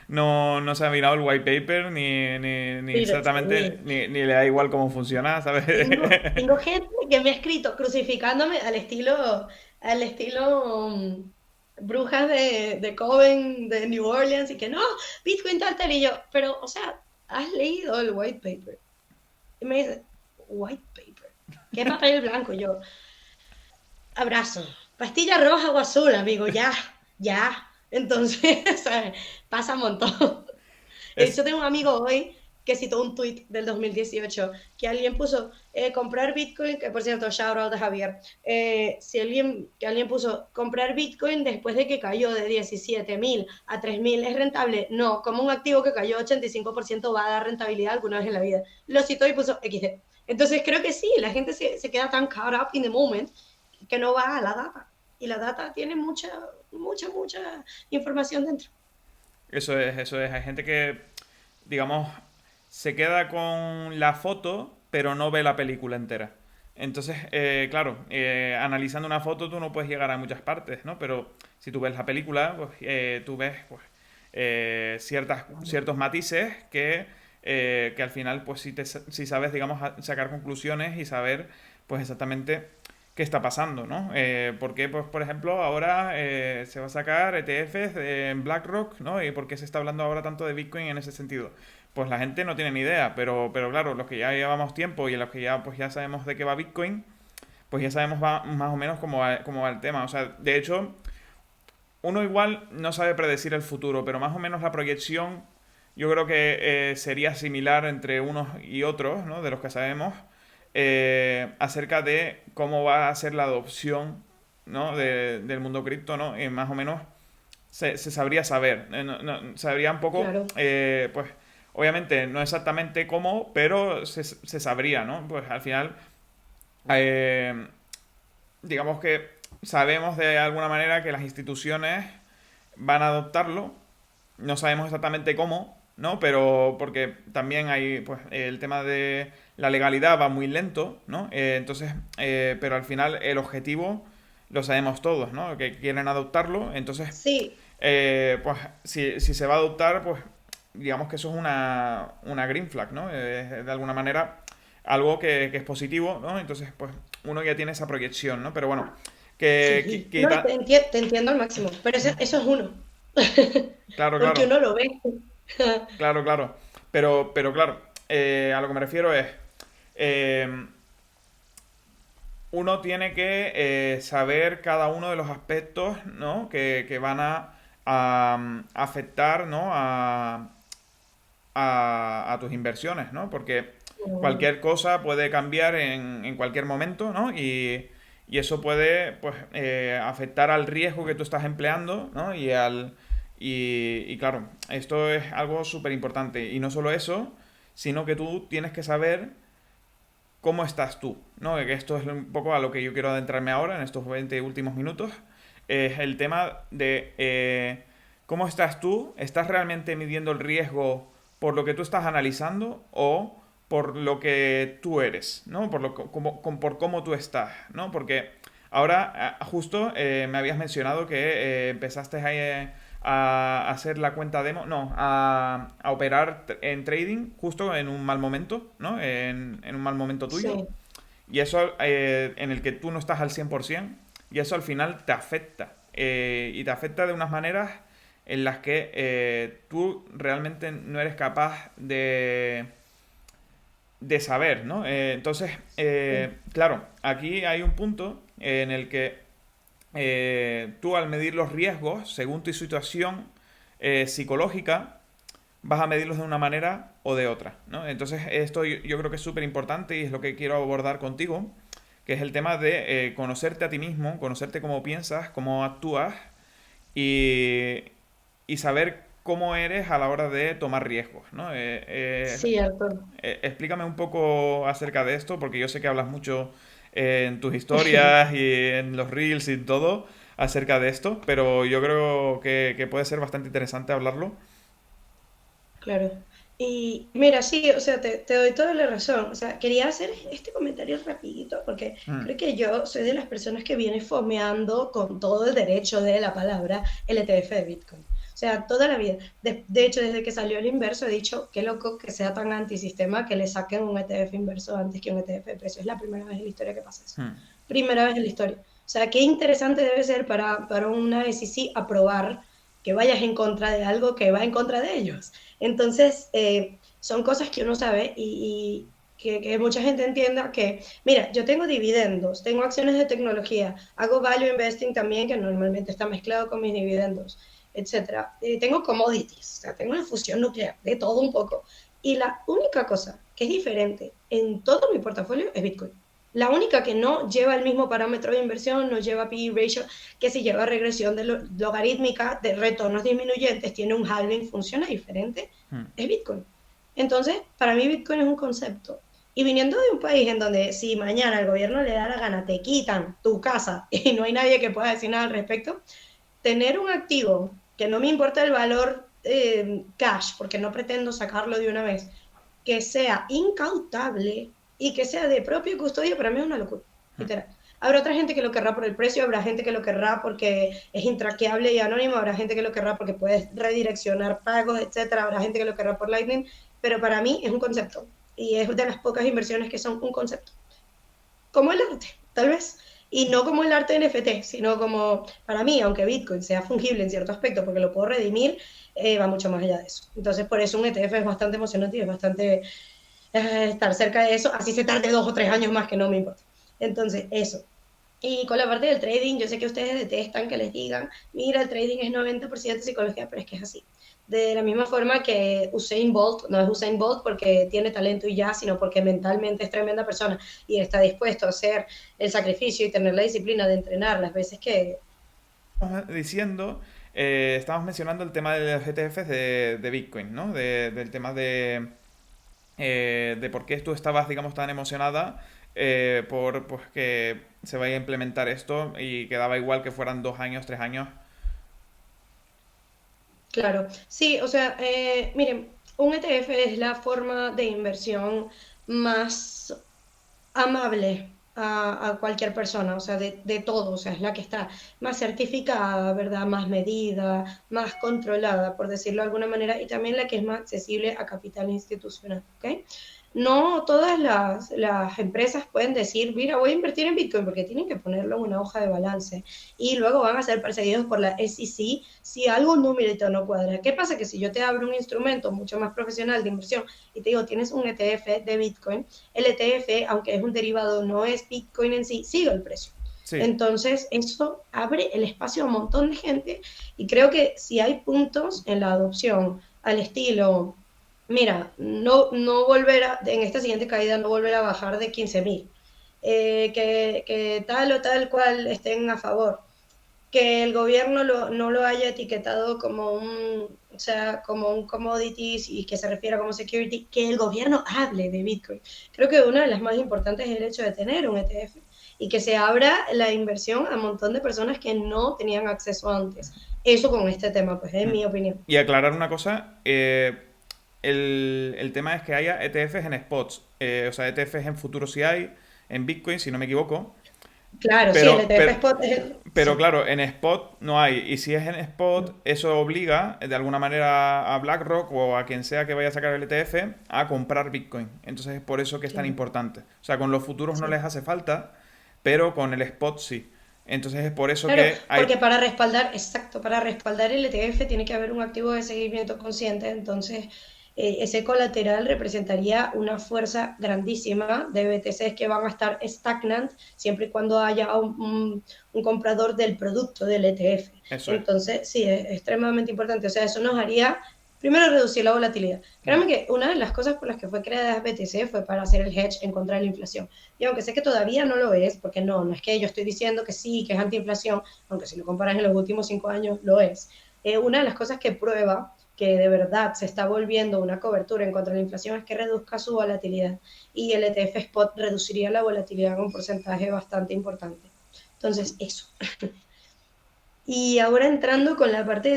no se ha mirado el white paper ni Pero exactamente, ni le da igual cómo funciona, ¿sabes? tengo gente que me ha escrito crucificándome al estilo brujas de Coven, de New Orleans, y que no, Bitcoin tal, tal, y yo, pero, o sea, has leído el white paper. Y me dice, white paper, ¿qué papel blanco? Y yo, abrazo, pastilla roja o azul, amigo, ya, ya. Entonces, ¿sabes? Pasa un montón. Es, Yo tengo un amigo hoy que citó un tweet del 2018 que alguien puso comprar Bitcoin, que por cierto, shout out a Javier, que alguien puso comprar Bitcoin después de que cayó de 17.000 a 3.000 es rentable. No, como un activo que cayó 85% va a dar rentabilidad alguna vez en la vida. Lo citó y puso XD. Entonces creo que sí, la gente se queda tan caught up in the moment que no va a la data. Y la data tiene mucha información dentro. eso es. Hay gente que, digamos, se queda con la foto, pero no ve la película entera. Entonces, claro, analizando una foto tú no puedes llegar a muchas partes, ¿no? Pero si tú ves la película, pues tú ves pues, ciertos matices que al final, pues si sabes, digamos, sacar conclusiones y saber, pues exactamente qué está pasando, ¿no? Porque, pues, por ejemplo, ahora se va a sacar ETFs en BlackRock, ¿no? ¿Y por qué se está hablando ahora tanto de Bitcoin en ese sentido? Pues la gente no tiene ni idea, pero claro, los que ya llevamos tiempo y los que ya, pues ya sabemos de qué va Bitcoin, pues ya sabemos más o menos cómo va el tema. O sea, de hecho, uno igual no sabe predecir el futuro, pero más o menos la proyección yo creo que sería similar entre unos y otros, ¿no? De los que sabemos, acerca de cómo va a ser la adopción, ¿no? Del mundo cripto, ¿no? Y más o menos se sabría saber. Sabría un poco, Claro. pues, obviamente no exactamente cómo, pero se sabría, ¿no? Pues al final, eh, digamos que sabemos de alguna manera que las instituciones van a adoptarlo. No sabemos exactamente cómo, ¿no? Pero porque también hay, pues, el tema de la legalidad va muy lento, ¿no? Entonces, pero al final el objetivo lo sabemos todos, ¿no? Que quieren adoptarlo. Entonces, Sí, pues, si se va a adoptar, pues, digamos que eso es una green flag, ¿no? De alguna manera, algo que es positivo, ¿no? Entonces, pues, uno ya tiene esa proyección, ¿no? Pero bueno, que sí. No, te entiendo al máximo, pero eso es uno. Claro, porque claro, uno lo ve. claro, claro. Pero claro, a lo que me refiero es, eh, uno tiene que saber cada uno de los aspectos, ¿no? Que van a afectar, ¿no? A tus inversiones, ¿no? Porque Mm, cualquier cosa puede cambiar en cualquier momento, ¿no? Y eso puede, pues, afectar al riesgo que tú estás empleando, ¿no? Y claro, esto es algo súper importante. Y no solo eso, sino que tú tienes que saber cómo estás tú, ¿no? Que esto es un poco a lo que yo quiero adentrarme ahora en estos 20 últimos minutos. Es el tema de cómo estás tú. ¿Estás realmente midiendo el riesgo por lo que tú estás analizando o por lo que tú eres, ¿no? Por cómo tú estás, ¿no? Porque ahora justo me habías mencionado que empezaste a hacer la cuenta demo, no, a operar en trading justo en un mal momento, ¿no? En un mal momento tuyo. sí, Y eso en el que tú no estás al 100% y eso al final te afecta. Y te afecta de unas maneras en las que tú realmente no eres capaz de saber, ¿no? Entonces, sí, claro, aquí hay un punto en el que tú al medir los riesgos, según tu situación psicológica, vas a medirlos de una manera o de otra, ¿no? Entonces, esto yo creo que es súper importante y es lo que quiero abordar contigo, que es el tema de conocerte a ti mismo, conocerte cómo piensas, cómo actúas y, y saber cómo eres a la hora de tomar riesgos, ¿no? cierto. Explícame un poco acerca de esto, porque yo sé que hablas mucho en tus historias y en los reels y todo acerca de esto, pero yo creo que puede ser bastante interesante hablarlo. Claro. Y mira, sí, o sea, te doy toda la razón. O sea, quería hacer este comentario rapidito porque Mm, creo que yo soy de las personas que viene fomeando con todo el derecho de la palabra el ETF de Bitcoin. O sea, toda la vida. De hecho, desde que salió el inverso he dicho, qué loco que sea tan antisistema que le saquen un ETF inverso antes que un ETF de precio. Es la primera vez en la historia que pasa eso. mm, Primera vez en la historia. O sea, qué interesante debe ser para una SEC aprobar que vayas en contra de algo que va en contra de ellos. Entonces, son cosas que uno sabe y que, mucha gente entienda que, mira, yo tengo dividendos, tengo acciones de tecnología, hago value investing también, que normalmente está mezclado con mis dividendos, etcétera. Tengo commodities, o sea, tengo una fusión nuclear, de todo un poco. Y la única cosa que es diferente en todo mi portafolio es Bitcoin. La única que no lleva el mismo parámetro de inversión, no lleva PE ratio, que si lleva regresión de logarítmica de retornos disminuyentes, tiene un halving, funciona diferente, mm. es Bitcoin. Entonces, para mí Bitcoin es un concepto. Y viniendo de un país en donde si mañana el gobierno le da la gana, te quitan tu casa y no hay nadie que pueda decir nada al respecto, tener un activo que no me importa el valor cash, porque no pretendo sacarlo de una vez, que sea incautable y que sea de propio custodio, para mí es una locura, literal. Habrá otra gente que lo querrá por el precio, habrá gente que lo querrá porque es intraqueable y anónimo, habrá gente que lo querrá porque puedes redireccionar pagos, etcétera, habrá gente que lo querrá por Lightning, pero para mí es un concepto y es de las pocas inversiones que son un concepto como el arte, tal vez. Y no como el arte NFT, sino como, para mí, aunque Bitcoin sea fungible en cierto aspecto, porque lo puedo redimir, va mucho más allá de eso. Entonces, por eso un ETF es bastante emocionante y es bastante estar cerca de eso, así se tarde 2 o 3 años más, que no me importa. Entonces, eso. Y con la parte del trading, yo sé que ustedes detestan que les digan, mira, el trading es 90% psicología, pero es que es así. De la misma forma que Usain Bolt no es Usain Bolt porque tiene talento y ya, sino porque mentalmente es tremenda persona y está dispuesto a hacer el sacrificio y tener la disciplina de entrenar las veces que... Estamos diciendo, estamos mencionando el tema de los ETFs de Bitcoin, ¿no? Del tema de por qué tú estabas, digamos, tan emocionada por pues, que se vaya a implementar esto y que daba igual que fueran 2 años, 3 años. Claro, sí, o sea, miren, un ETF es la forma de inversión más amable a cualquier persona, o sea, de todo, o sea, es la que está más certificada, ¿verdad? Más medida, más controlada, por decirlo de alguna manera, y también la que es más accesible a capital institucional, ¿ok? no todas las empresas pueden decir, mira, voy a invertir en Bitcoin porque tienen que ponerlo en una hoja de balance y luego van a ser perseguidos por la SEC si algo numerito no cuadra. ¿Qué pasa? Que si yo te abro un instrumento mucho más profesional de inversión y te digo, tienes un ETF de Bitcoin, el ETF, aunque es un derivado, no es Bitcoin en sí, sigue el precio. Sí. Entonces, eso abre el espacio a un montón de gente y creo que si hay puntos en la adopción al estilo, mira, no volver a, en esta siguiente caída, no volver a bajar de 15.000, que tal o tal cual estén a favor, que el gobierno no lo haya etiquetado como o sea, como un commodities y que se refiera como security, que el gobierno hable de Bitcoin. Creo que una de las más importantes es el hecho de tener un ETF y que se abra la inversión a un montón de personas que no tenían acceso antes. Eso con este tema, pues, es Mm. mi opinión. Y aclarar una cosa, el tema es que haya ETFs en spots, o sea, ETFs en futuros sí hay, en Bitcoin, si no me equivoco, Claro, sí, el pero, ETF pero, Spot es el, pero sí. claro, en spot no hay. Y si es en spot, eso obliga de alguna manera a BlackRock o a quien sea que vaya a sacar el ETF a comprar Bitcoin. Entonces es por eso que es tan Claro, importante. O sea, con los futuros no sí. les hace falta, pero con el spot sí. Entonces es por eso Claro, que porque hay... para respaldar, exacto, para respaldar el ETF tiene que haber un activo de seguimiento consciente, entonces ese colateral representaría una fuerza grandísima de BTCs que van a estar stagnant siempre y cuando haya un comprador del producto del ETF. Eso es. Entonces, sí, es extremadamente importante. O sea, eso nos haría, primero, reducir la volatilidad. Mm. Créanme que una de las cosas por las que fue creada BTC fue para hacer el hedge en contra de la inflación. Y aunque sé que todavía no lo es, porque no es que yo estoy diciendo que sí, que es antiinflación, aunque si lo comparas en los últimos 5 años lo es. Una de las cosas que prueba que de verdad se está volviendo una cobertura en contra de la inflación es que reduzca su volatilidad. Y el ETF Spot reduciría la volatilidad en un porcentaje bastante importante. Entonces, eso. Y ahora entrando con la parte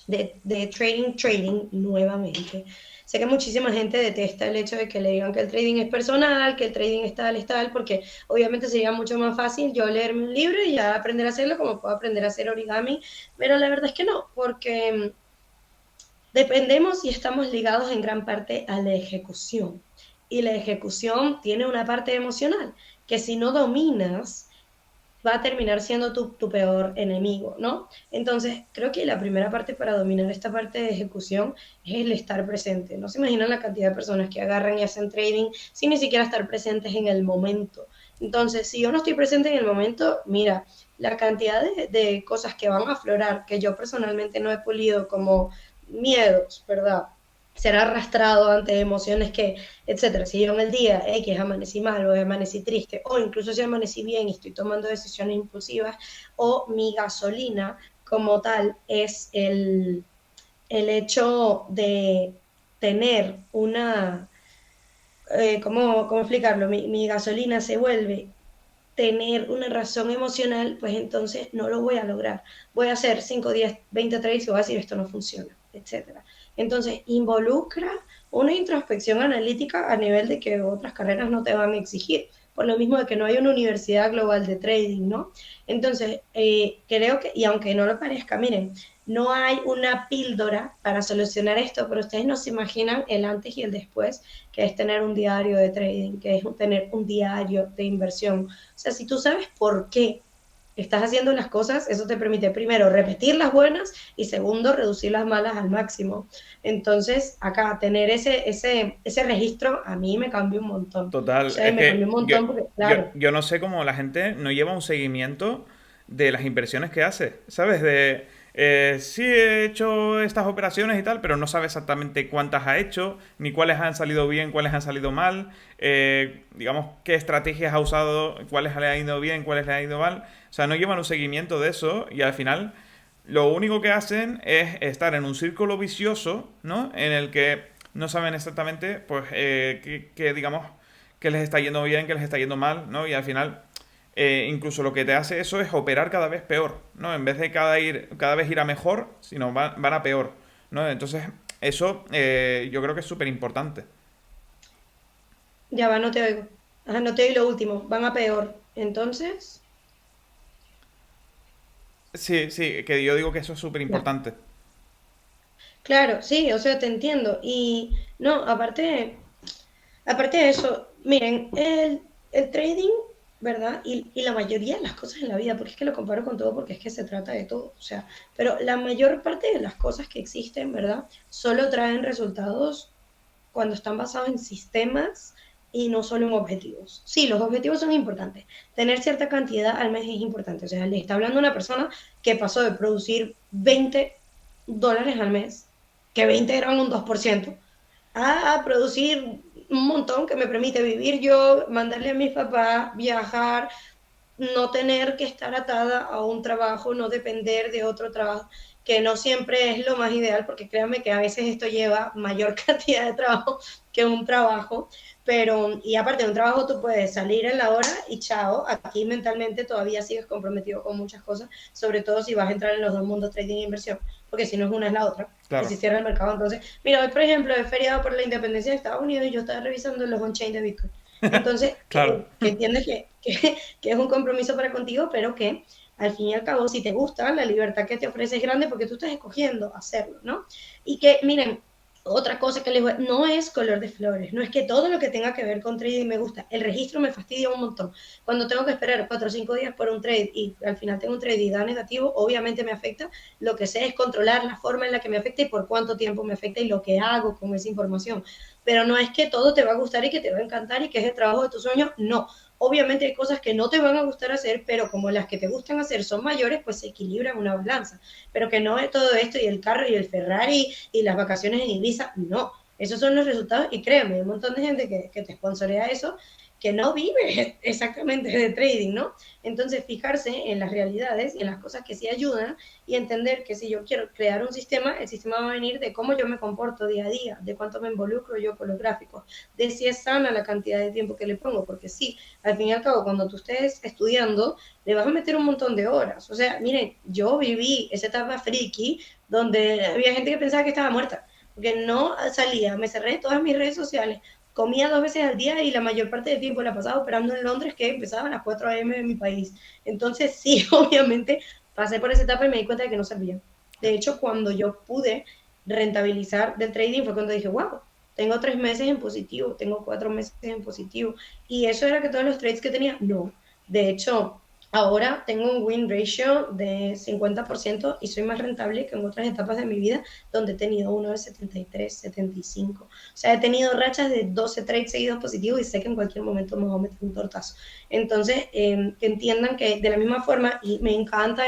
de trading nuevamente. Sé que muchísima gente detesta el hecho de que le digan que el trading es personal, que el trading es tal, porque obviamente sería mucho más fácil yo leerme un libro y ya aprender a hacerlo como puedo aprender a hacer origami, pero la verdad es que no, porque dependemos y estamos ligados en gran parte a la ejecución. Y la ejecución tiene una parte emocional, que si no dominas, va a terminar siendo tu peor enemigo, ¿no? Entonces, creo que la primera parte para dominar esta parte de ejecución es el estar presente. No se imaginan la cantidad de personas que agarran y hacen trading sin ni siquiera estar presentes en el momento. Entonces, si yo no estoy presente en el momento, mira, la cantidad de cosas que van a aflorar, que yo personalmente no he pulido como miedos, ¿verdad? Ser arrastrado ante emociones que, etcétera. Si yo en el día X amanecí mal o amanecí triste, o incluso si amanecí bien y estoy tomando decisiones impulsivas, o mi gasolina como tal es el hecho de tener una, ¿cómo explicarlo? Mi gasolina se vuelve tener una razón emocional, pues entonces no lo voy a lograr. Voy a hacer 5, 10, 20 trades y voy a decir esto no funciona, etcétera. Entonces, involucra una introspección analítica a nivel de que otras carreras no te van a exigir. Por lo mismo de que no hay una universidad global de trading, ¿no? Entonces, creo que, y aunque no lo parezca, miren, no hay una píldora para solucionar esto, pero ustedes no se imaginan el antes y el después, que es tener un diario de trading, que es tener un diario de inversión. O sea, si tú sabes por qué estás haciendo las cosas, eso te permite primero repetir las buenas y segundo reducir las malas al máximo. Entonces, acá tener ese registro a mí me cambió un montón. O Total, sea, es me cambió que un montón porque, claro, yo no sé cómo la gente no lleva un seguimiento de las inversiones que hace, ¿sabes? De, sí he hecho estas operaciones y tal, pero no sabe exactamente cuántas ha hecho, ni cuáles han salido bien, cuáles han salido mal, digamos, qué estrategias ha usado, cuáles le han ido bien, cuáles le han ido mal. O sea, no llevan un seguimiento de eso y al final lo único que hacen es estar en un círculo vicioso, ¿no? En el que no saben exactamente, pues, digamos, qué les está yendo bien, qué les está yendo mal, ¿no? Y al final, incluso lo que te hace eso es operar cada vez peor, ¿no? En vez de cada vez ir a mejor, sino van a peor, ¿no? Entonces, eso yo creo que es súper importante. ya va, no te oigo. Ajá, no te oigo lo último, van a peor. Entonces, Sí, sí, que yo digo que eso es súper ya. importante. Claro, sí, o sea, te entiendo. Y no, aparte. Aparte de eso, miren, el trading, ¿verdad? Y la mayoría de las cosas en la vida, porque es que lo comparo con todo, porque es que se trata de todo, o sea, pero la mayor parte de las cosas que existen, ¿verdad? Solo traen resultados cuando están basados en sistemas y no solo en objetivos. Sí, los objetivos son importantes. Tener cierta cantidad al mes es importante. O sea, le está hablando una persona que pasó de producir $20 al mes, que 20 eran un 2%, a producir un montón que me permite vivir yo, mandarle a mis papás, viajar, no tener que estar atada a un trabajo, no depender de otro trabajo, que no siempre es lo más ideal, porque créanme que a veces esto lleva mayor cantidad de trabajo que un trabajo, pero, y aparte de un trabajo tú puedes salir en la hora y chao, aquí mentalmente todavía sigues comprometido con muchas cosas, sobre todo si vas a entrar en los dos mundos, trading e inversión, porque si no es una es la otra, que Claro, si cierra el mercado. Entonces, mira, hoy por ejemplo es feriado por la independencia de Estados Unidos y yo estaba revisando los on-chain de Bitcoin. Entonces, claro. que entiendes que es un compromiso para contigo, pero que al fin y al cabo, si te gusta, la libertad que te ofrece es grande porque tú estás escogiendo hacerlo, ¿no? Y que, miren, otra cosa que les voy, no es color de flores, no es que todo lo que tenga que ver con trading me gusta, el registro me fastidia un montón. Cuando tengo que esperar 4 o 5 días por un trade y al final tengo un trade y da negativo, obviamente me afecta. Lo que sé es controlar la forma en la que me afecta y por cuánto tiempo me afecta y lo que hago con esa información. Pero no es que todo te va a gustar y que te va a encantar y que es el trabajo de tus sueños, no. Obviamente hay cosas que no te van a gustar hacer, pero como las que te gustan hacer son mayores, pues se equilibra en una balanza. Pero que no es todo esto y el carro y el Ferrari y las vacaciones en Ibiza, no. Esos son los resultados y créeme, hay un montón de gente que te sponsorea eso, que no vive exactamente de trading, ¿no? Entonces, fijarse en las realidades y en las cosas que sí ayudan y entender que si yo quiero crear un sistema, el sistema va a venir de cómo yo me comporto día a día, de cuánto me involucro yo con los gráficos, de si es sana la cantidad de tiempo que le pongo, porque sí, al fin y al cabo, cuando tú estés estudiando, le vas a meter un montón de horas. O sea, miren, yo viví esa etapa friki donde había gente que pensaba que estaba muerta, porque no salía, me cerré todas mis redes sociales, comía 2 veces al día y la mayor parte del tiempo la pasaba operando en Londres, que empezaba a las 4 a.m. de mi país. Entonces, sí, obviamente, pasé por esa etapa y me di cuenta de que no servía. De hecho, cuando yo pude rentabilizar del trading fue cuando dije, wow, tengo 3 meses en positivo, tengo 4 meses en positivo. Y eso era que todos los trades que tenía, no. De hecho, ahora tengo un win ratio de 50% y soy más rentable que en otras etapas de mi vida donde he tenido uno de 73, 75. O sea, he tenido rachas de 12 trades seguidos positivos y sé que en cualquier momento me voy a meter un tortazo. Entonces, que entiendan que de la misma forma, y me encanta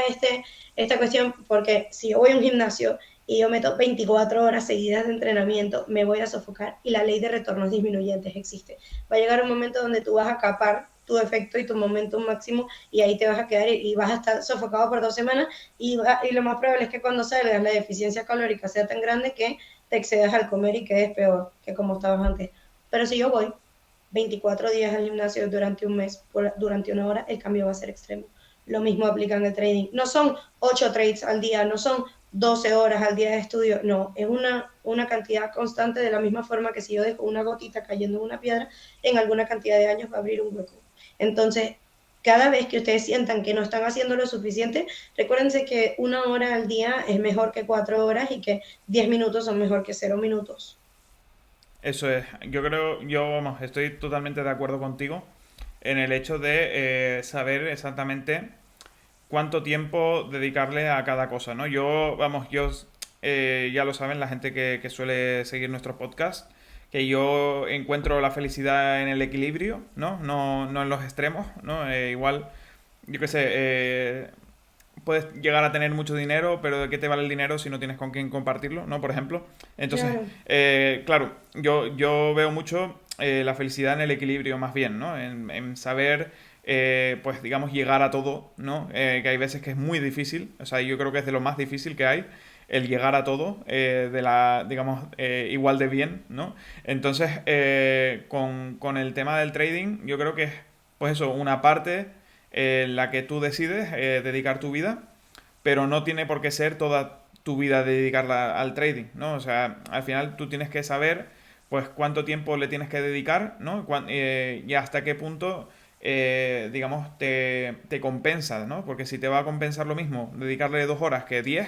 esta cuestión, porque si yo voy a un gimnasio y yo meto 24 horas seguidas de entrenamiento, me voy a sofocar y la ley de retornos disminuyentes existe. Va a llegar un momento donde tú vas a capar tu efecto y tu momento máximo y ahí te vas a quedar y vas a estar sofocado por 2 semanas y lo más probable es que cuando salgas la deficiencia calórica sea tan grande que te excedas al comer y quedes peor que como estabas antes. Pero si yo voy 24 días al gimnasio durante un mes, durante una hora, el cambio va a ser extremo. Lo mismo aplica en el trading. No son 8 trades al día, no son 12 horas al día de estudio, no, es una cantidad constante de la misma forma que si yo dejo una gotita cayendo en una piedra, en alguna cantidad de años va a abrir un hueco. Entonces, cada vez que ustedes sientan que no están haciendo lo suficiente, recuérdense que 1 hora al día es mejor que 4 horas y que 10 minutos son mejor que 0 minutos. Eso es. Yo creo, yo, vamos, estoy totalmente de acuerdo contigo en el hecho de saber exactamente cuánto tiempo dedicarle a cada cosa, ¿no? Yo, vamos, yo ya lo saben la gente que suele seguir nuestros podcasts, que yo encuentro la felicidad en el equilibrio, ¿no? No en los extremos, ¿no? Igual, yo qué sé, puedes llegar a tener mucho dinero, pero ¿de qué te vale el dinero si no tienes con quién compartirlo, ¿no? Por ejemplo. Entonces, Claro, claro, yo veo mucho la felicidad en el equilibrio más bien, ¿no? En saber, pues digamos, llegar a todo, ¿no? Que hay veces que es muy difícil, o sea, yo creo que es de lo más difícil que hay, el llegar a todo, de la, digamos, igual de bien, ¿no? Entonces, con el tema del trading, yo creo que es, pues eso, una parte en la que tú decides dedicar tu vida, pero no tiene por qué ser toda tu vida dedicarla al trading, ¿no? O sea, al final tú tienes que saber, pues, cuánto tiempo le tienes que dedicar, ¿no? Y hasta qué punto, digamos, te compensa, ¿no? Porque si te va a compensar lo mismo dedicarle 2 horas que 10,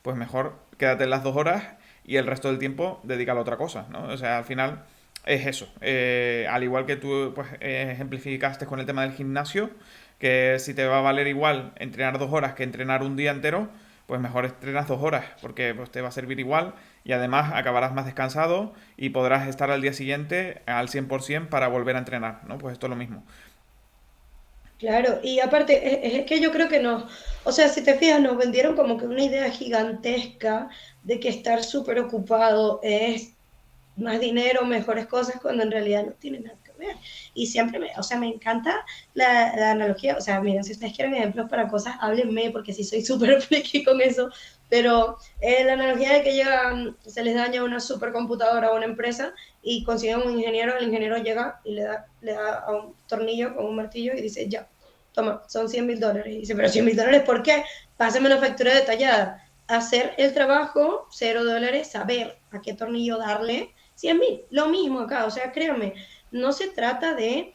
pues mejor quédate en las 2 horas y el resto del tiempo dedícalo a otra cosa, ¿no? O sea, al final es eso. Al igual que tú pues, ejemplificaste con el tema del gimnasio, que si te va a valer igual entrenar 2 horas que entrenar un día entero, pues mejor entrenas 2 horas, porque pues, te va a servir igual y además acabarás más descansado y podrás estar al día siguiente al 100% para volver a entrenar, ¿no? Pues esto es lo mismo. Claro, y aparte, es que yo creo que nos, o sea, si te fijas, nos vendieron como que una idea gigantesca de que estar súper ocupado es más dinero, mejores cosas, cuando en realidad no tiene nada que ver. Y siempre, o sea, me encanta la analogía, o sea, miren, si ustedes quieren ejemplos para cosas, háblenme, porque sí soy súper friki con eso, pero la analogía de que llega, se les daña una supercomputadora a una empresa y consiguen un ingeniero, el ingeniero llega y le da a un tornillo con un martillo y dice, ya, toma, son $100.000. Y dice, pero $100.000, ¿por qué? Pásame una factura detallada. Hacer el trabajo, $0, saber a qué tornillo darle, 100.000, lo mismo acá, o sea, créanme, no se trata de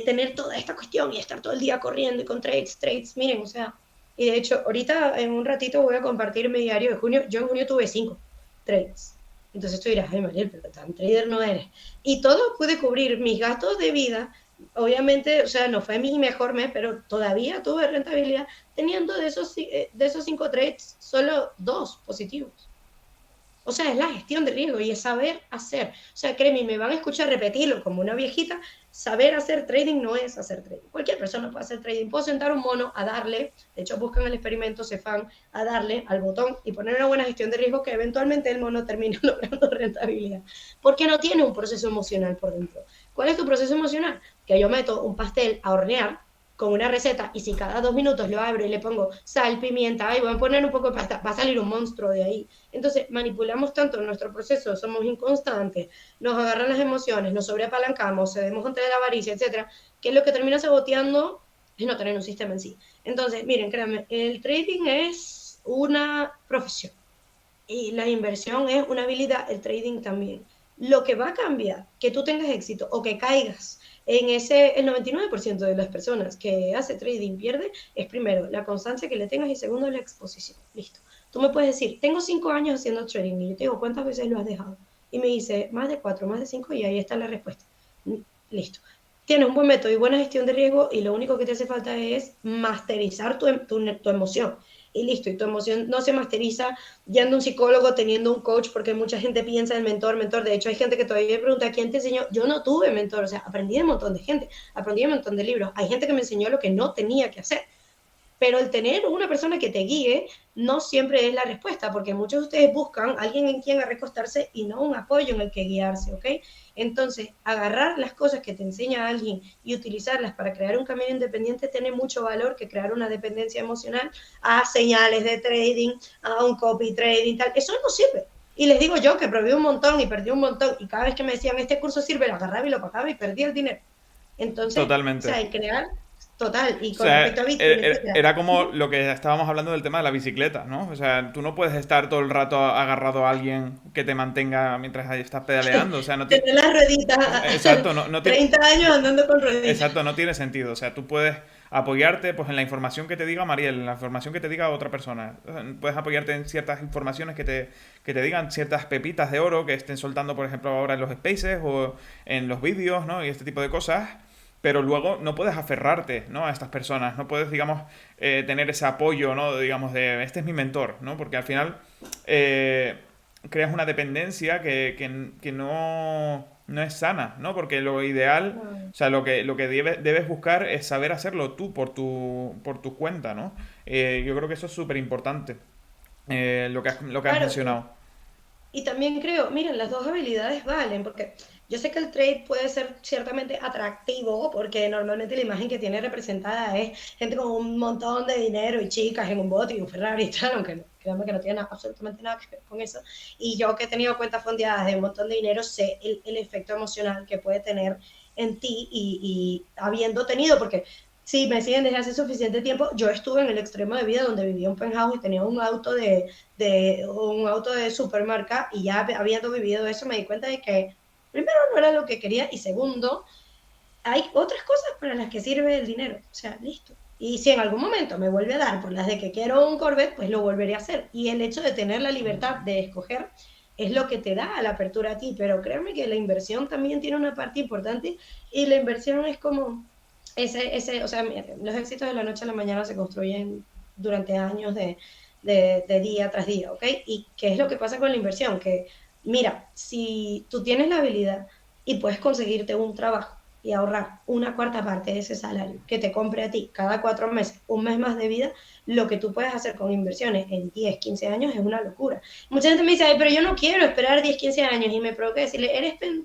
tener toda esta cuestión y estar todo el día corriendo y con trades, miren, o sea, y de hecho, ahorita en un ratito voy a compartir mi diario de junio, yo en junio tuve 5 trades, entonces tú dirás, ay Mariel, pero tan trader no eres, y todo pude cubrir mis gastos de vida, obviamente, o sea, no fue mi mejor mes, pero todavía tuve rentabilidad, teniendo de esos 5 trades, solo 2 positivos. O sea, es la gestión de riesgo y es saber hacer. O sea, créeme, me van a escuchar repetirlo como una viejita. Saber hacer trading no es hacer trading. Cualquier persona puede hacer trading. Puedo sentar un mono a darle, de hecho buscan el experimento Cefam, a darle al botón y poner una buena gestión de riesgo que eventualmente el mono termine logrando rentabilidad. Porque no tiene un proceso emocional por dentro. ¿Cuál es tu proceso emocional? Que yo meto un pastel a hornear con una receta y si cada 2 minutos lo abro y le pongo sal, pimienta, y voy a poner un poco de pasta, va a salir un monstruo de ahí. Entonces manipulamos tanto nuestro proceso, somos inconstantes, nos agarran las emociones, nos sobreapalancamos, cedemos ante la avaricia, etcétera, que lo que termina saboteando es no tener un sistema en sí. Entonces, miren, créanme, el trading es una profesión y la inversión es una habilidad, el trading también. Lo que va a cambiar, que tú tengas éxito o que caigas en ese, el 99% de las personas que hace trading pierde, es primero la constancia que le tengas y segundo la exposición. Listo. Tú me puedes decir, tengo 5 años haciendo trading y yo te digo, ¿cuántas veces lo has dejado? Y me dice, más de 4, más de 5 y ahí está la respuesta. Listo. Tienes un buen método y buena gestión de riesgo y lo único que te hace falta es masterizar tu emoción y listo, y tu emoción no se masteriza yendo a un psicólogo, teniendo un coach, porque mucha gente piensa en mentor, de hecho hay gente que todavía me pregunta, ¿quién te enseñó? Yo no tuve mentor, o sea, aprendí de un montón de gente, aprendí de un montón de libros, hay gente que me enseñó lo que no tenía que hacer, pero el tener una persona que te guíe no siempre es la respuesta, porque muchos de ustedes buscan alguien en quien recostarse y no un apoyo en el que guiarse, ¿ok? Entonces, agarrar las cosas que te enseña alguien y utilizarlas para crear un camino independiente tiene mucho valor que crear una dependencia emocional a señales de trading, a un copy trading, tal. Eso no sirve. Y les digo yo que probé un montón y perdí un montón y cada vez que me decían este curso sirve, lo agarraba y lo pagaba y perdí el dinero. Entonces, o sea, Totalmente. en crear total, y O con sea, respecto a Bitcoin, etcétera. era como lo que estábamos hablando del tema de la bicicleta, ¿no? O sea, tú no puedes estar todo el rato agarrado a alguien que te mantenga mientras ahí estás pedaleando. O sea, no tiene... Tener las rueditas, Exacto, no, no tiene... 30 años andando con rueditas. Exacto, no tiene sentido. O sea, tú puedes apoyarte pues, en la información que te diga Mariel, en la información que te diga otra persona. Puedes apoyarte en ciertas informaciones que te digan ciertas pepitas de oro que estén soltando, por ejemplo, ahora en los spaces o en los vídeos, ¿no? Y este tipo de cosas. Pero luego no puedes aferrarte, ¿no? A estas personas. No puedes, digamos, tener ese apoyo, ¿no? Digamos, de este es mi mentor, ¿no? Porque al final eh, creas una dependencia que no es sana, ¿no? Porque lo ideal, No. o sea, lo que debes buscar es saber hacerlo tú por tu cuenta, ¿no? Yo creo que eso es súper importante, lo que has Claro, mencionado. y también creo, miren, las dos habilidades valen, porque yo sé que el trade puede ser ciertamente atractivo, porque normalmente la imagen que tiene representada es gente con un montón de dinero y chicas en un bote y un Ferrari y tal, aunque créanme que no tiene absolutamente nada que ver con eso. Y yo que he tenido cuentas fondeadas de un montón de dinero, sé el efecto emocional que puede tener en ti y habiendo tenido, porque si me siguen desde hace suficiente tiempo, yo estuve en el extremo de vida donde vivía un penthouse y tenía un auto de supermarca y ya habiendo vivido eso me di cuenta de que primero no era lo que quería y segundo, hay otras cosas para las que sirve el dinero. O sea, listo. Y si en algún momento me vuelve a dar por las de que quiero un Corvette, pues lo volveré a hacer. Y el hecho de tener la libertad de escoger es lo que te da la apertura a ti, pero créeme que la inversión también tiene una parte importante y la inversión es como o sea, los éxitos de la noche a la mañana se construyen durante años de día tras día, ¿ok? ¿Y qué es lo que pasa con la inversión? Que, mira, si tú tienes la habilidad y puedes conseguirte un trabajo y ahorrar una cuarta parte de ese salario que te compre a ti cada 4 meses, un mes más de vida, lo que tú puedes hacer con inversiones en 10, 15 años es una locura. Mucha gente me dice, ay, pero yo no quiero esperar 10, 15 años y me provoca decirle, o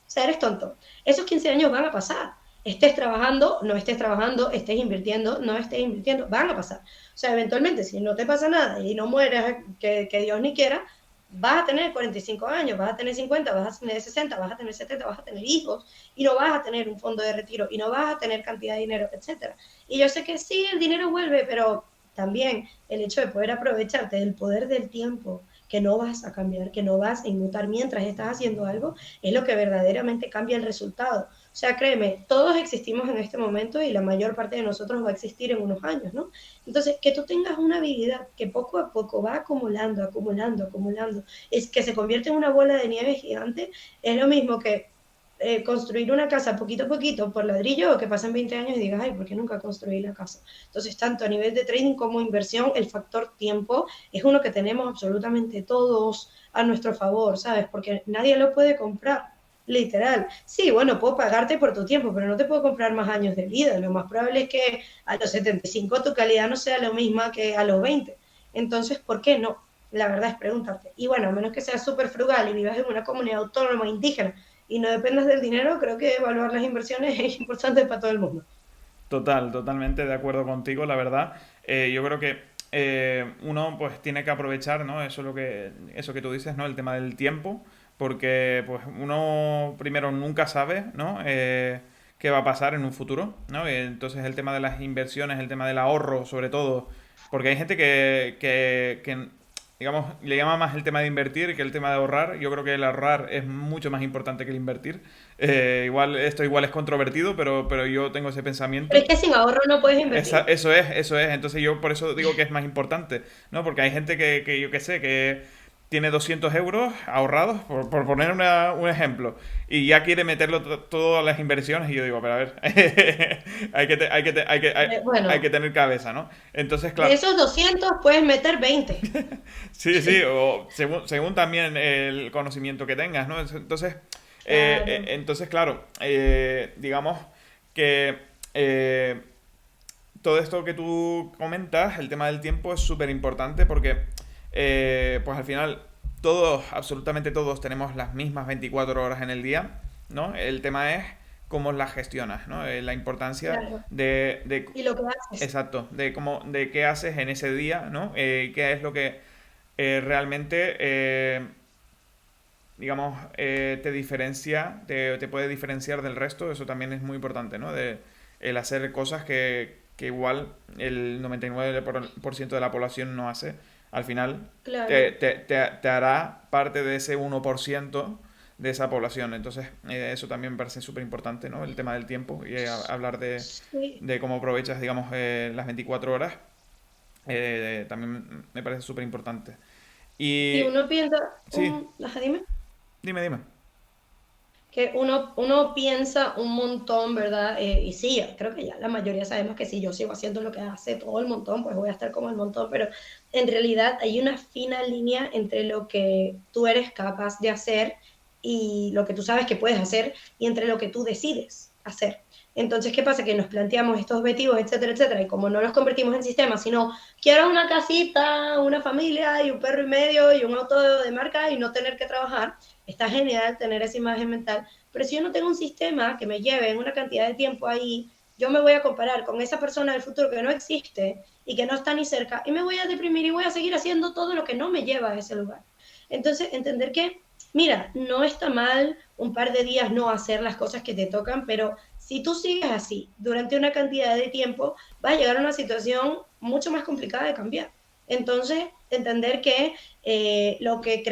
sea, eres tonto. Esos 15 años van a pasar. Estés trabajando, no estés trabajando, estés invirtiendo, no estés invirtiendo, van a pasar. O sea, eventualmente, si no te pasa nada y no mueres, que Dios ni quiera, vas a tener 45 años, vas a tener 50, vas a tener 60, vas a tener 70, vas a tener hijos y no vas a tener un fondo de retiro y no vas a tener cantidad de dinero, etcétera. Y yo sé que sí, el dinero vuelve, pero también el hecho de poder aprovecharte del poder del tiempo, que no vas a cambiar, que no vas a inmutar mientras estás haciendo algo, es lo que verdaderamente cambia el resultado. O sea, créeme, todos existimos en este momento y la mayor parte de nosotros va a existir en unos años, ¿no? Entonces, que tú tengas una habilidad que poco a poco va acumulando, acumulando, acumulando, es que se convierte en una bola de nieve gigante, es lo mismo que construir una casa poquito a poquito por ladrillo o que pasen 20 años y digas, ay, ¿por qué nunca construí la casa? Entonces, tanto a nivel de trading como inversión, el factor tiempo es uno que tenemos absolutamente todos a nuestro favor, ¿sabes? Porque nadie lo puede comprar. Literal. Sí, bueno, puedo pagarte por tu tiempo, pero no te puedo comprar más años de vida. Lo más probable es que a los 75 tu calidad no sea la misma que a los 20. Entonces, ¿por qué no? La verdad es preguntarte. Y bueno, a menos que seas súper frugal y vivas en una comunidad autónoma indígena y no dependas del dinero, creo que evaluar las inversiones es importante para todo el mundo. Totalmente de acuerdo contigo, la verdad. Yo creo que uno pues tiene que aprovechar, ¿no? Eso que tú dices, ¿no? El tema del tiempo, porque pues uno primero nunca sabe, ¿no? Qué va a pasar en un futuro, ¿no? Y entonces el tema de las inversiones, el tema del ahorro, sobre todo, porque hay gente que digamos, le llama más el tema de invertir que el tema de ahorrar. Yo creo que el ahorrar es mucho más importante que el invertir. Esto igual es controvertido, pero yo tengo ese Pero pensamiento. es que sin ahorro no puedes invertir. Eso es, eso es. Entonces yo por eso digo que es más importante, ¿no? Porque hay gente que yo qué sé, que tiene 200 euros ahorrados, por poner un ejemplo, y ya quiere meterlo todo a las inversiones, y yo digo, pero a ver, hay que Bueno, tener cabeza, ¿no? Entonces, de claro, esos 200 puedes meter 20. sí, sí, o según también el conocimiento que tengas, ¿no? Entonces, Claro. claro, digamos que todo esto que tú comentas, el tema del tiempo es súper importante porque, pues al final, todos, absolutamente todos, tenemos las mismas 24 horas en el día, ¿no? El tema es cómo las gestionas, ¿no? La importancia Claro. de Y lo que haces. exacto, de qué haces en ese día, ¿no? Qué es lo que realmente, digamos, te diferencia, te puede diferenciar del resto, eso también es muy importante, ¿no? El hacer cosas que igual el 99% de la población no hace, al final Claro. te hará parte de ese 1% de esa población. Entonces, eso también me parece súper importante, ¿no? El tema del tiempo y hablar Sí. de cómo aprovechas, digamos, las 24 horas, también me parece súper importante. Y Y uno piensa, sí, ajá, dime, dime. que uno piensa un montón, ¿verdad? Y sí, creo que ya la mayoría sabemos que si yo sigo haciendo lo que hace todo el montón, pues voy a estar como el montón, pero en realidad hay una fina línea entre lo que tú eres capaz de hacer y lo que tú sabes que puedes hacer y entre lo que tú decides hacer. Entonces, ¿qué pasa? Que nos planteamos estos objetivos, etcétera, etcétera, y como no los convertimos en sistemas, sino quiero una casita, una familia y un perro y medio y un auto de marca y no tener que trabajar, está genial tener esa imagen mental, pero si yo no tengo un sistema que me lleve en una cantidad de tiempo ahí, yo me voy a comparar con esa persona del futuro que no existe y que no está ni cerca y me voy a deprimir y voy a seguir haciendo todo lo que no me lleva a ese lugar. Entonces, entender que, mira, no está mal un par de días no hacer las cosas que te tocan, pero si tú sigues así durante una cantidad de tiempo, vas a llegar a una situación mucho más complicada de cambiar. Entonces, entender que lo que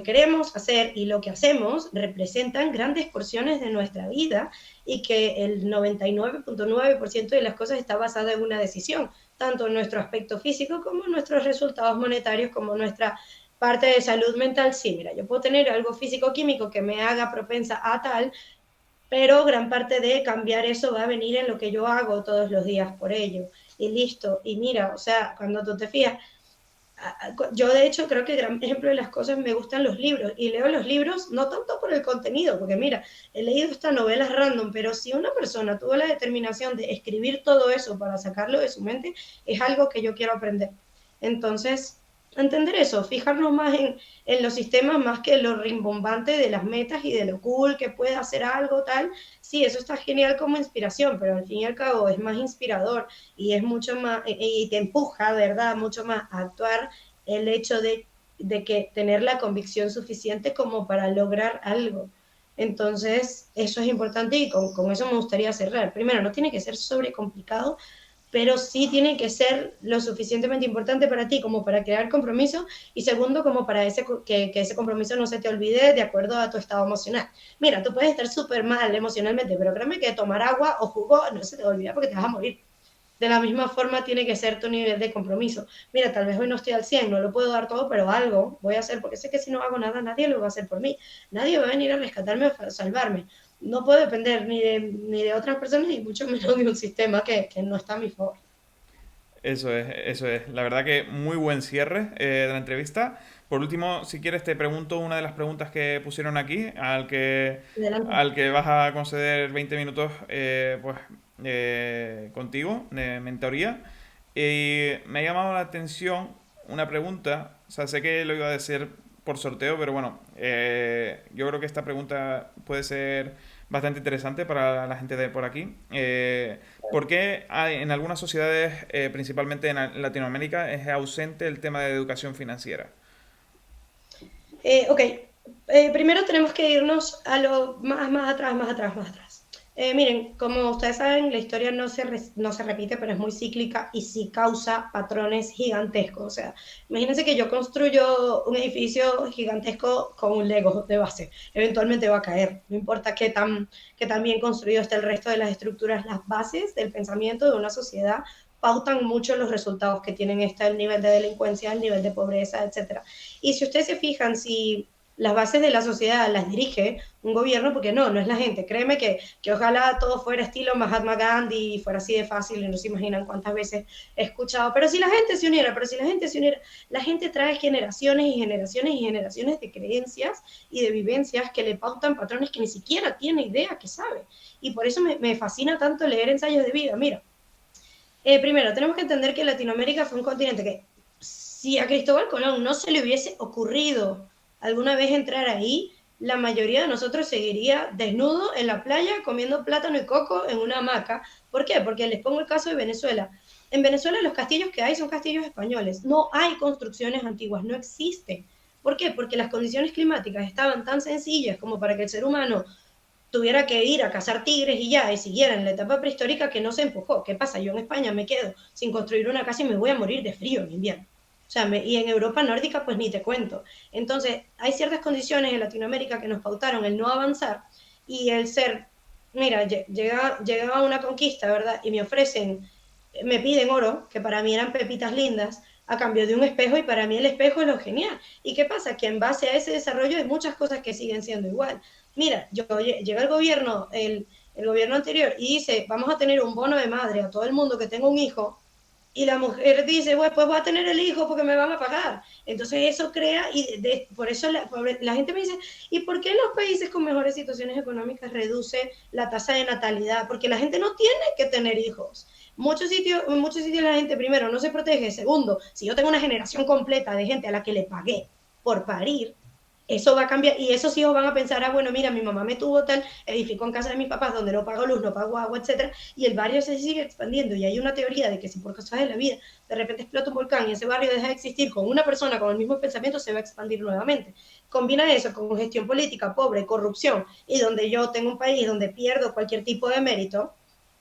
queremos hacer y lo que hacemos representan grandes porciones de nuestra vida y que el 99.9% de las cosas está basado en una decisión, tanto en nuestro aspecto físico como en nuestros resultados monetarios, como nuestra parte de salud mental, sí, mira, yo puedo tener algo físico-químico que me haga propensa a tal, pero gran parte de cambiar eso va a venir en lo que yo hago todos los días por ello. Y listo. Y mira, o sea, cuando tú te fijas, yo de hecho creo que gran ejemplo de las cosas me gustan los libros y leo los libros no tanto por el contenido, porque mira, he leído estas novelas random, pero si una persona tuvo la determinación de escribir todo eso para sacarlo de su mente, es algo que yo quiero aprender. Entonces, entender eso, fijarnos más en los sistemas más que en lo rimbombante de las metas y de lo cool que puede hacer algo tal. Sí, eso está genial como inspiración, pero al fin y al cabo es más inspirador y es mucho más, y te empuja, ¿verdad? Mucho más a actuar el hecho de que tener la convicción suficiente como para lograr algo. Entonces, eso es importante y con eso me gustaría cerrar. Primero, no tiene que ser sobrecomplicado, pero sí tiene que ser lo suficientemente importante para ti como para crear compromiso y segundo, como para que ese compromiso no se te olvide de acuerdo a tu estado emocional. Mira, tú puedes estar súper mal emocionalmente, pero créeme que tomar agua o jugo no se te olvida porque te vas a morir. De la misma forma tiene que ser tu nivel de compromiso. Mira, tal vez hoy no estoy al 100, no lo puedo dar todo, pero algo voy a hacer, porque sé que si no hago nada, nadie lo va a hacer por mí. Nadie va a venir a rescatarme o a salvarme. No puedo depender ni de otras personas, ni mucho menos de un sistema que no está a mi favor. Eso es, eso es. La verdad que muy buen cierre de la entrevista. Por último, si quieres, te pregunto una de las preguntas que pusieron aquí, Adelante. al que vas a conceder 20 minutos pues, contigo, de mentoría. Y me ha llamado la atención una pregunta, o sea, sé que lo iba a decir por sorteo, pero bueno, yo creo que esta pregunta puede ser bastante interesante para la gente de por aquí. ¿Por qué en algunas sociedades, principalmente en Latinoamérica, es ausente el tema de educación financiera? Ok, primero tenemos que irnos a lo más atrás, más atrás, más atrás. Miren, como ustedes saben, la historia no se repite, pero es muy cíclica y sí causa patrones gigantescos. O sea, imagínense que yo construyo un edificio gigantesco con un Lego de base. Eventualmente va a caer. No importa qué tan bien construido esté el resto de las estructuras, las bases del pensamiento de una sociedad pautan mucho los resultados que tienen el nivel de delincuencia, el nivel de pobreza, etcétera. Y si ustedes se fijan, si las bases de la sociedad las dirige un gobierno, porque no es la gente. Créeme que ojalá todo fuera estilo Mahatma Gandhi y fuera así de fácil y no se imaginan cuántas veces he escuchado, pero si la gente se uniera, pero si la gente se uniera, la gente trae generaciones y generaciones y generaciones de creencias y de vivencias que le pautan patrones que ni siquiera tiene idea que sabe. Y por eso me fascina tanto leer ensayos de vida. Mira, primero, tenemos que entender que Latinoamérica fue un continente que, si a Cristóbal Colón no se le hubiese ocurrido alguna vez entrar ahí, la mayoría de nosotros seguiría desnudo en la playa comiendo plátano y coco en una hamaca. ¿Por qué? Porque les pongo el caso de Venezuela. En Venezuela los castillos que hay son castillos españoles. No hay construcciones antiguas, no existen. ¿Por qué? Porque las condiciones climáticas estaban tan sencillas como para que el ser humano tuviera que ir a cazar tigres y ya, y siguiera en la etapa prehistórica que no se empujó. ¿Qué pasa? Yo en España me quedo sin construir una casa y me voy a morir de frío en invierno. O sea, y en Europa nórdica pues ni te cuento. Entonces, hay ciertas condiciones en Latinoamérica que nos pautaron el no avanzar y el ser, mira, llega a una conquista, ¿verdad? Y me piden oro, que para mí eran pepitas lindas, a cambio de un espejo y para mí el espejo es lo genial. ¿Y qué pasa? Que en base a ese desarrollo hay muchas cosas que siguen siendo igual. Mira, llega el gobierno anterior y dice, vamos a tener un bono de madre a todo el mundo que tenga un hijo, y la mujer dice, bueno, pues voy a tener el hijo porque me van a pagar. Entonces eso crea, por eso la gente me dice, ¿y por qué en los países con mejores situaciones económicas reduce la tasa de natalidad? Porque la gente no tiene que tener hijos. En muchos sitios la gente, primero, no se protege. Segundo, si yo tengo una generación completa de gente a la que le pagué por parir, eso va a cambiar y esos hijos van a pensar, bueno, mira, mi mamá me tuvo tal, edificó en casa de mis papás donde no pago luz, no pago agua, etcétera, y el barrio se sigue expandiendo y hay una teoría de que si por cosas de la vida de repente explota un volcán y ese barrio deja de existir con una persona con el mismo pensamiento, se va a expandir nuevamente. Combina eso con gestión política pobre, corrupción, y donde yo tengo un país donde pierdo cualquier tipo de mérito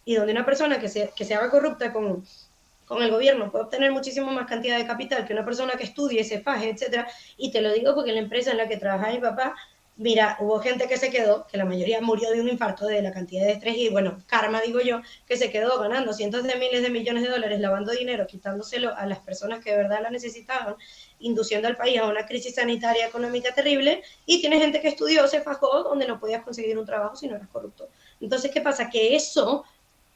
y donde una persona que se haga corrupta con el gobierno puede obtener muchísimo más cantidad de capital que una persona que estudie, se faje, etcétera. Y te lo digo porque la empresa en la que trabaja mi papá Mira, hubo gente que se quedó, que la mayoría murió de un infarto de la cantidad de estrés y, bueno, karma, digo yo, que se quedó ganando cientos de miles de millones de dólares lavando dinero, quitándoselo a las personas que de verdad la necesitaban, induciendo al país a una crisis sanitaria económica terrible. Y tiene gente que estudió, se fajó, donde no podías conseguir un trabajo si no eras corrupto. Entonces, ¿qué pasa? Que eso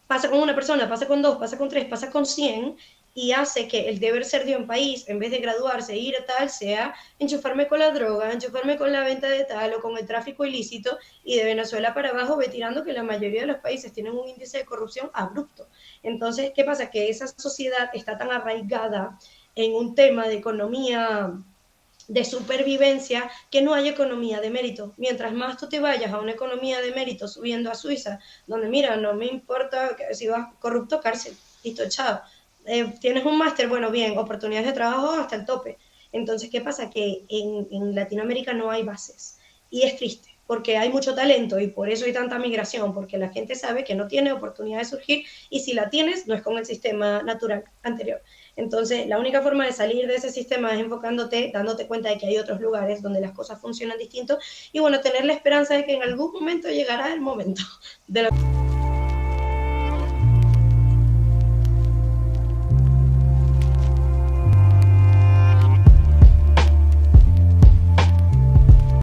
pasa con una persona, pasa con dos, pasa con tres, pasa con 100, y hace que el deber ser de un país, en vez de graduarse e ir a tal, sea enchufarme con la droga, enchufarme con la venta de tal o con el tráfico ilícito, y de Venezuela para abajo ve tirando que la mayoría de los países tienen un índice de corrupción abrupto. Entonces, ¿qué pasa? Que esa sociedad está tan arraigada en un tema de economía de supervivencia, que no hay economía de mérito. Mientras más tú te vayas a una economía de mérito subiendo a Suiza, donde mira, no me importa que si vas corrupto, cárcel, listo, chao. Tienes un máster, bueno, bien, oportunidades de trabajo hasta el tope. Entonces, ¿qué pasa? Que en Latinoamérica no hay bases. Y es triste, porque hay mucho talento y por eso hay tanta migración, porque la gente sabe que no tiene oportunidad de surgir, y si la tienes, no es con el sistema natural anterior. Entonces, la única forma de salir de ese sistema es enfocándote, dándote cuenta de que hay otros lugares donde las cosas funcionan distinto, y bueno, tener la esperanza de que en algún momento llegará el momento de la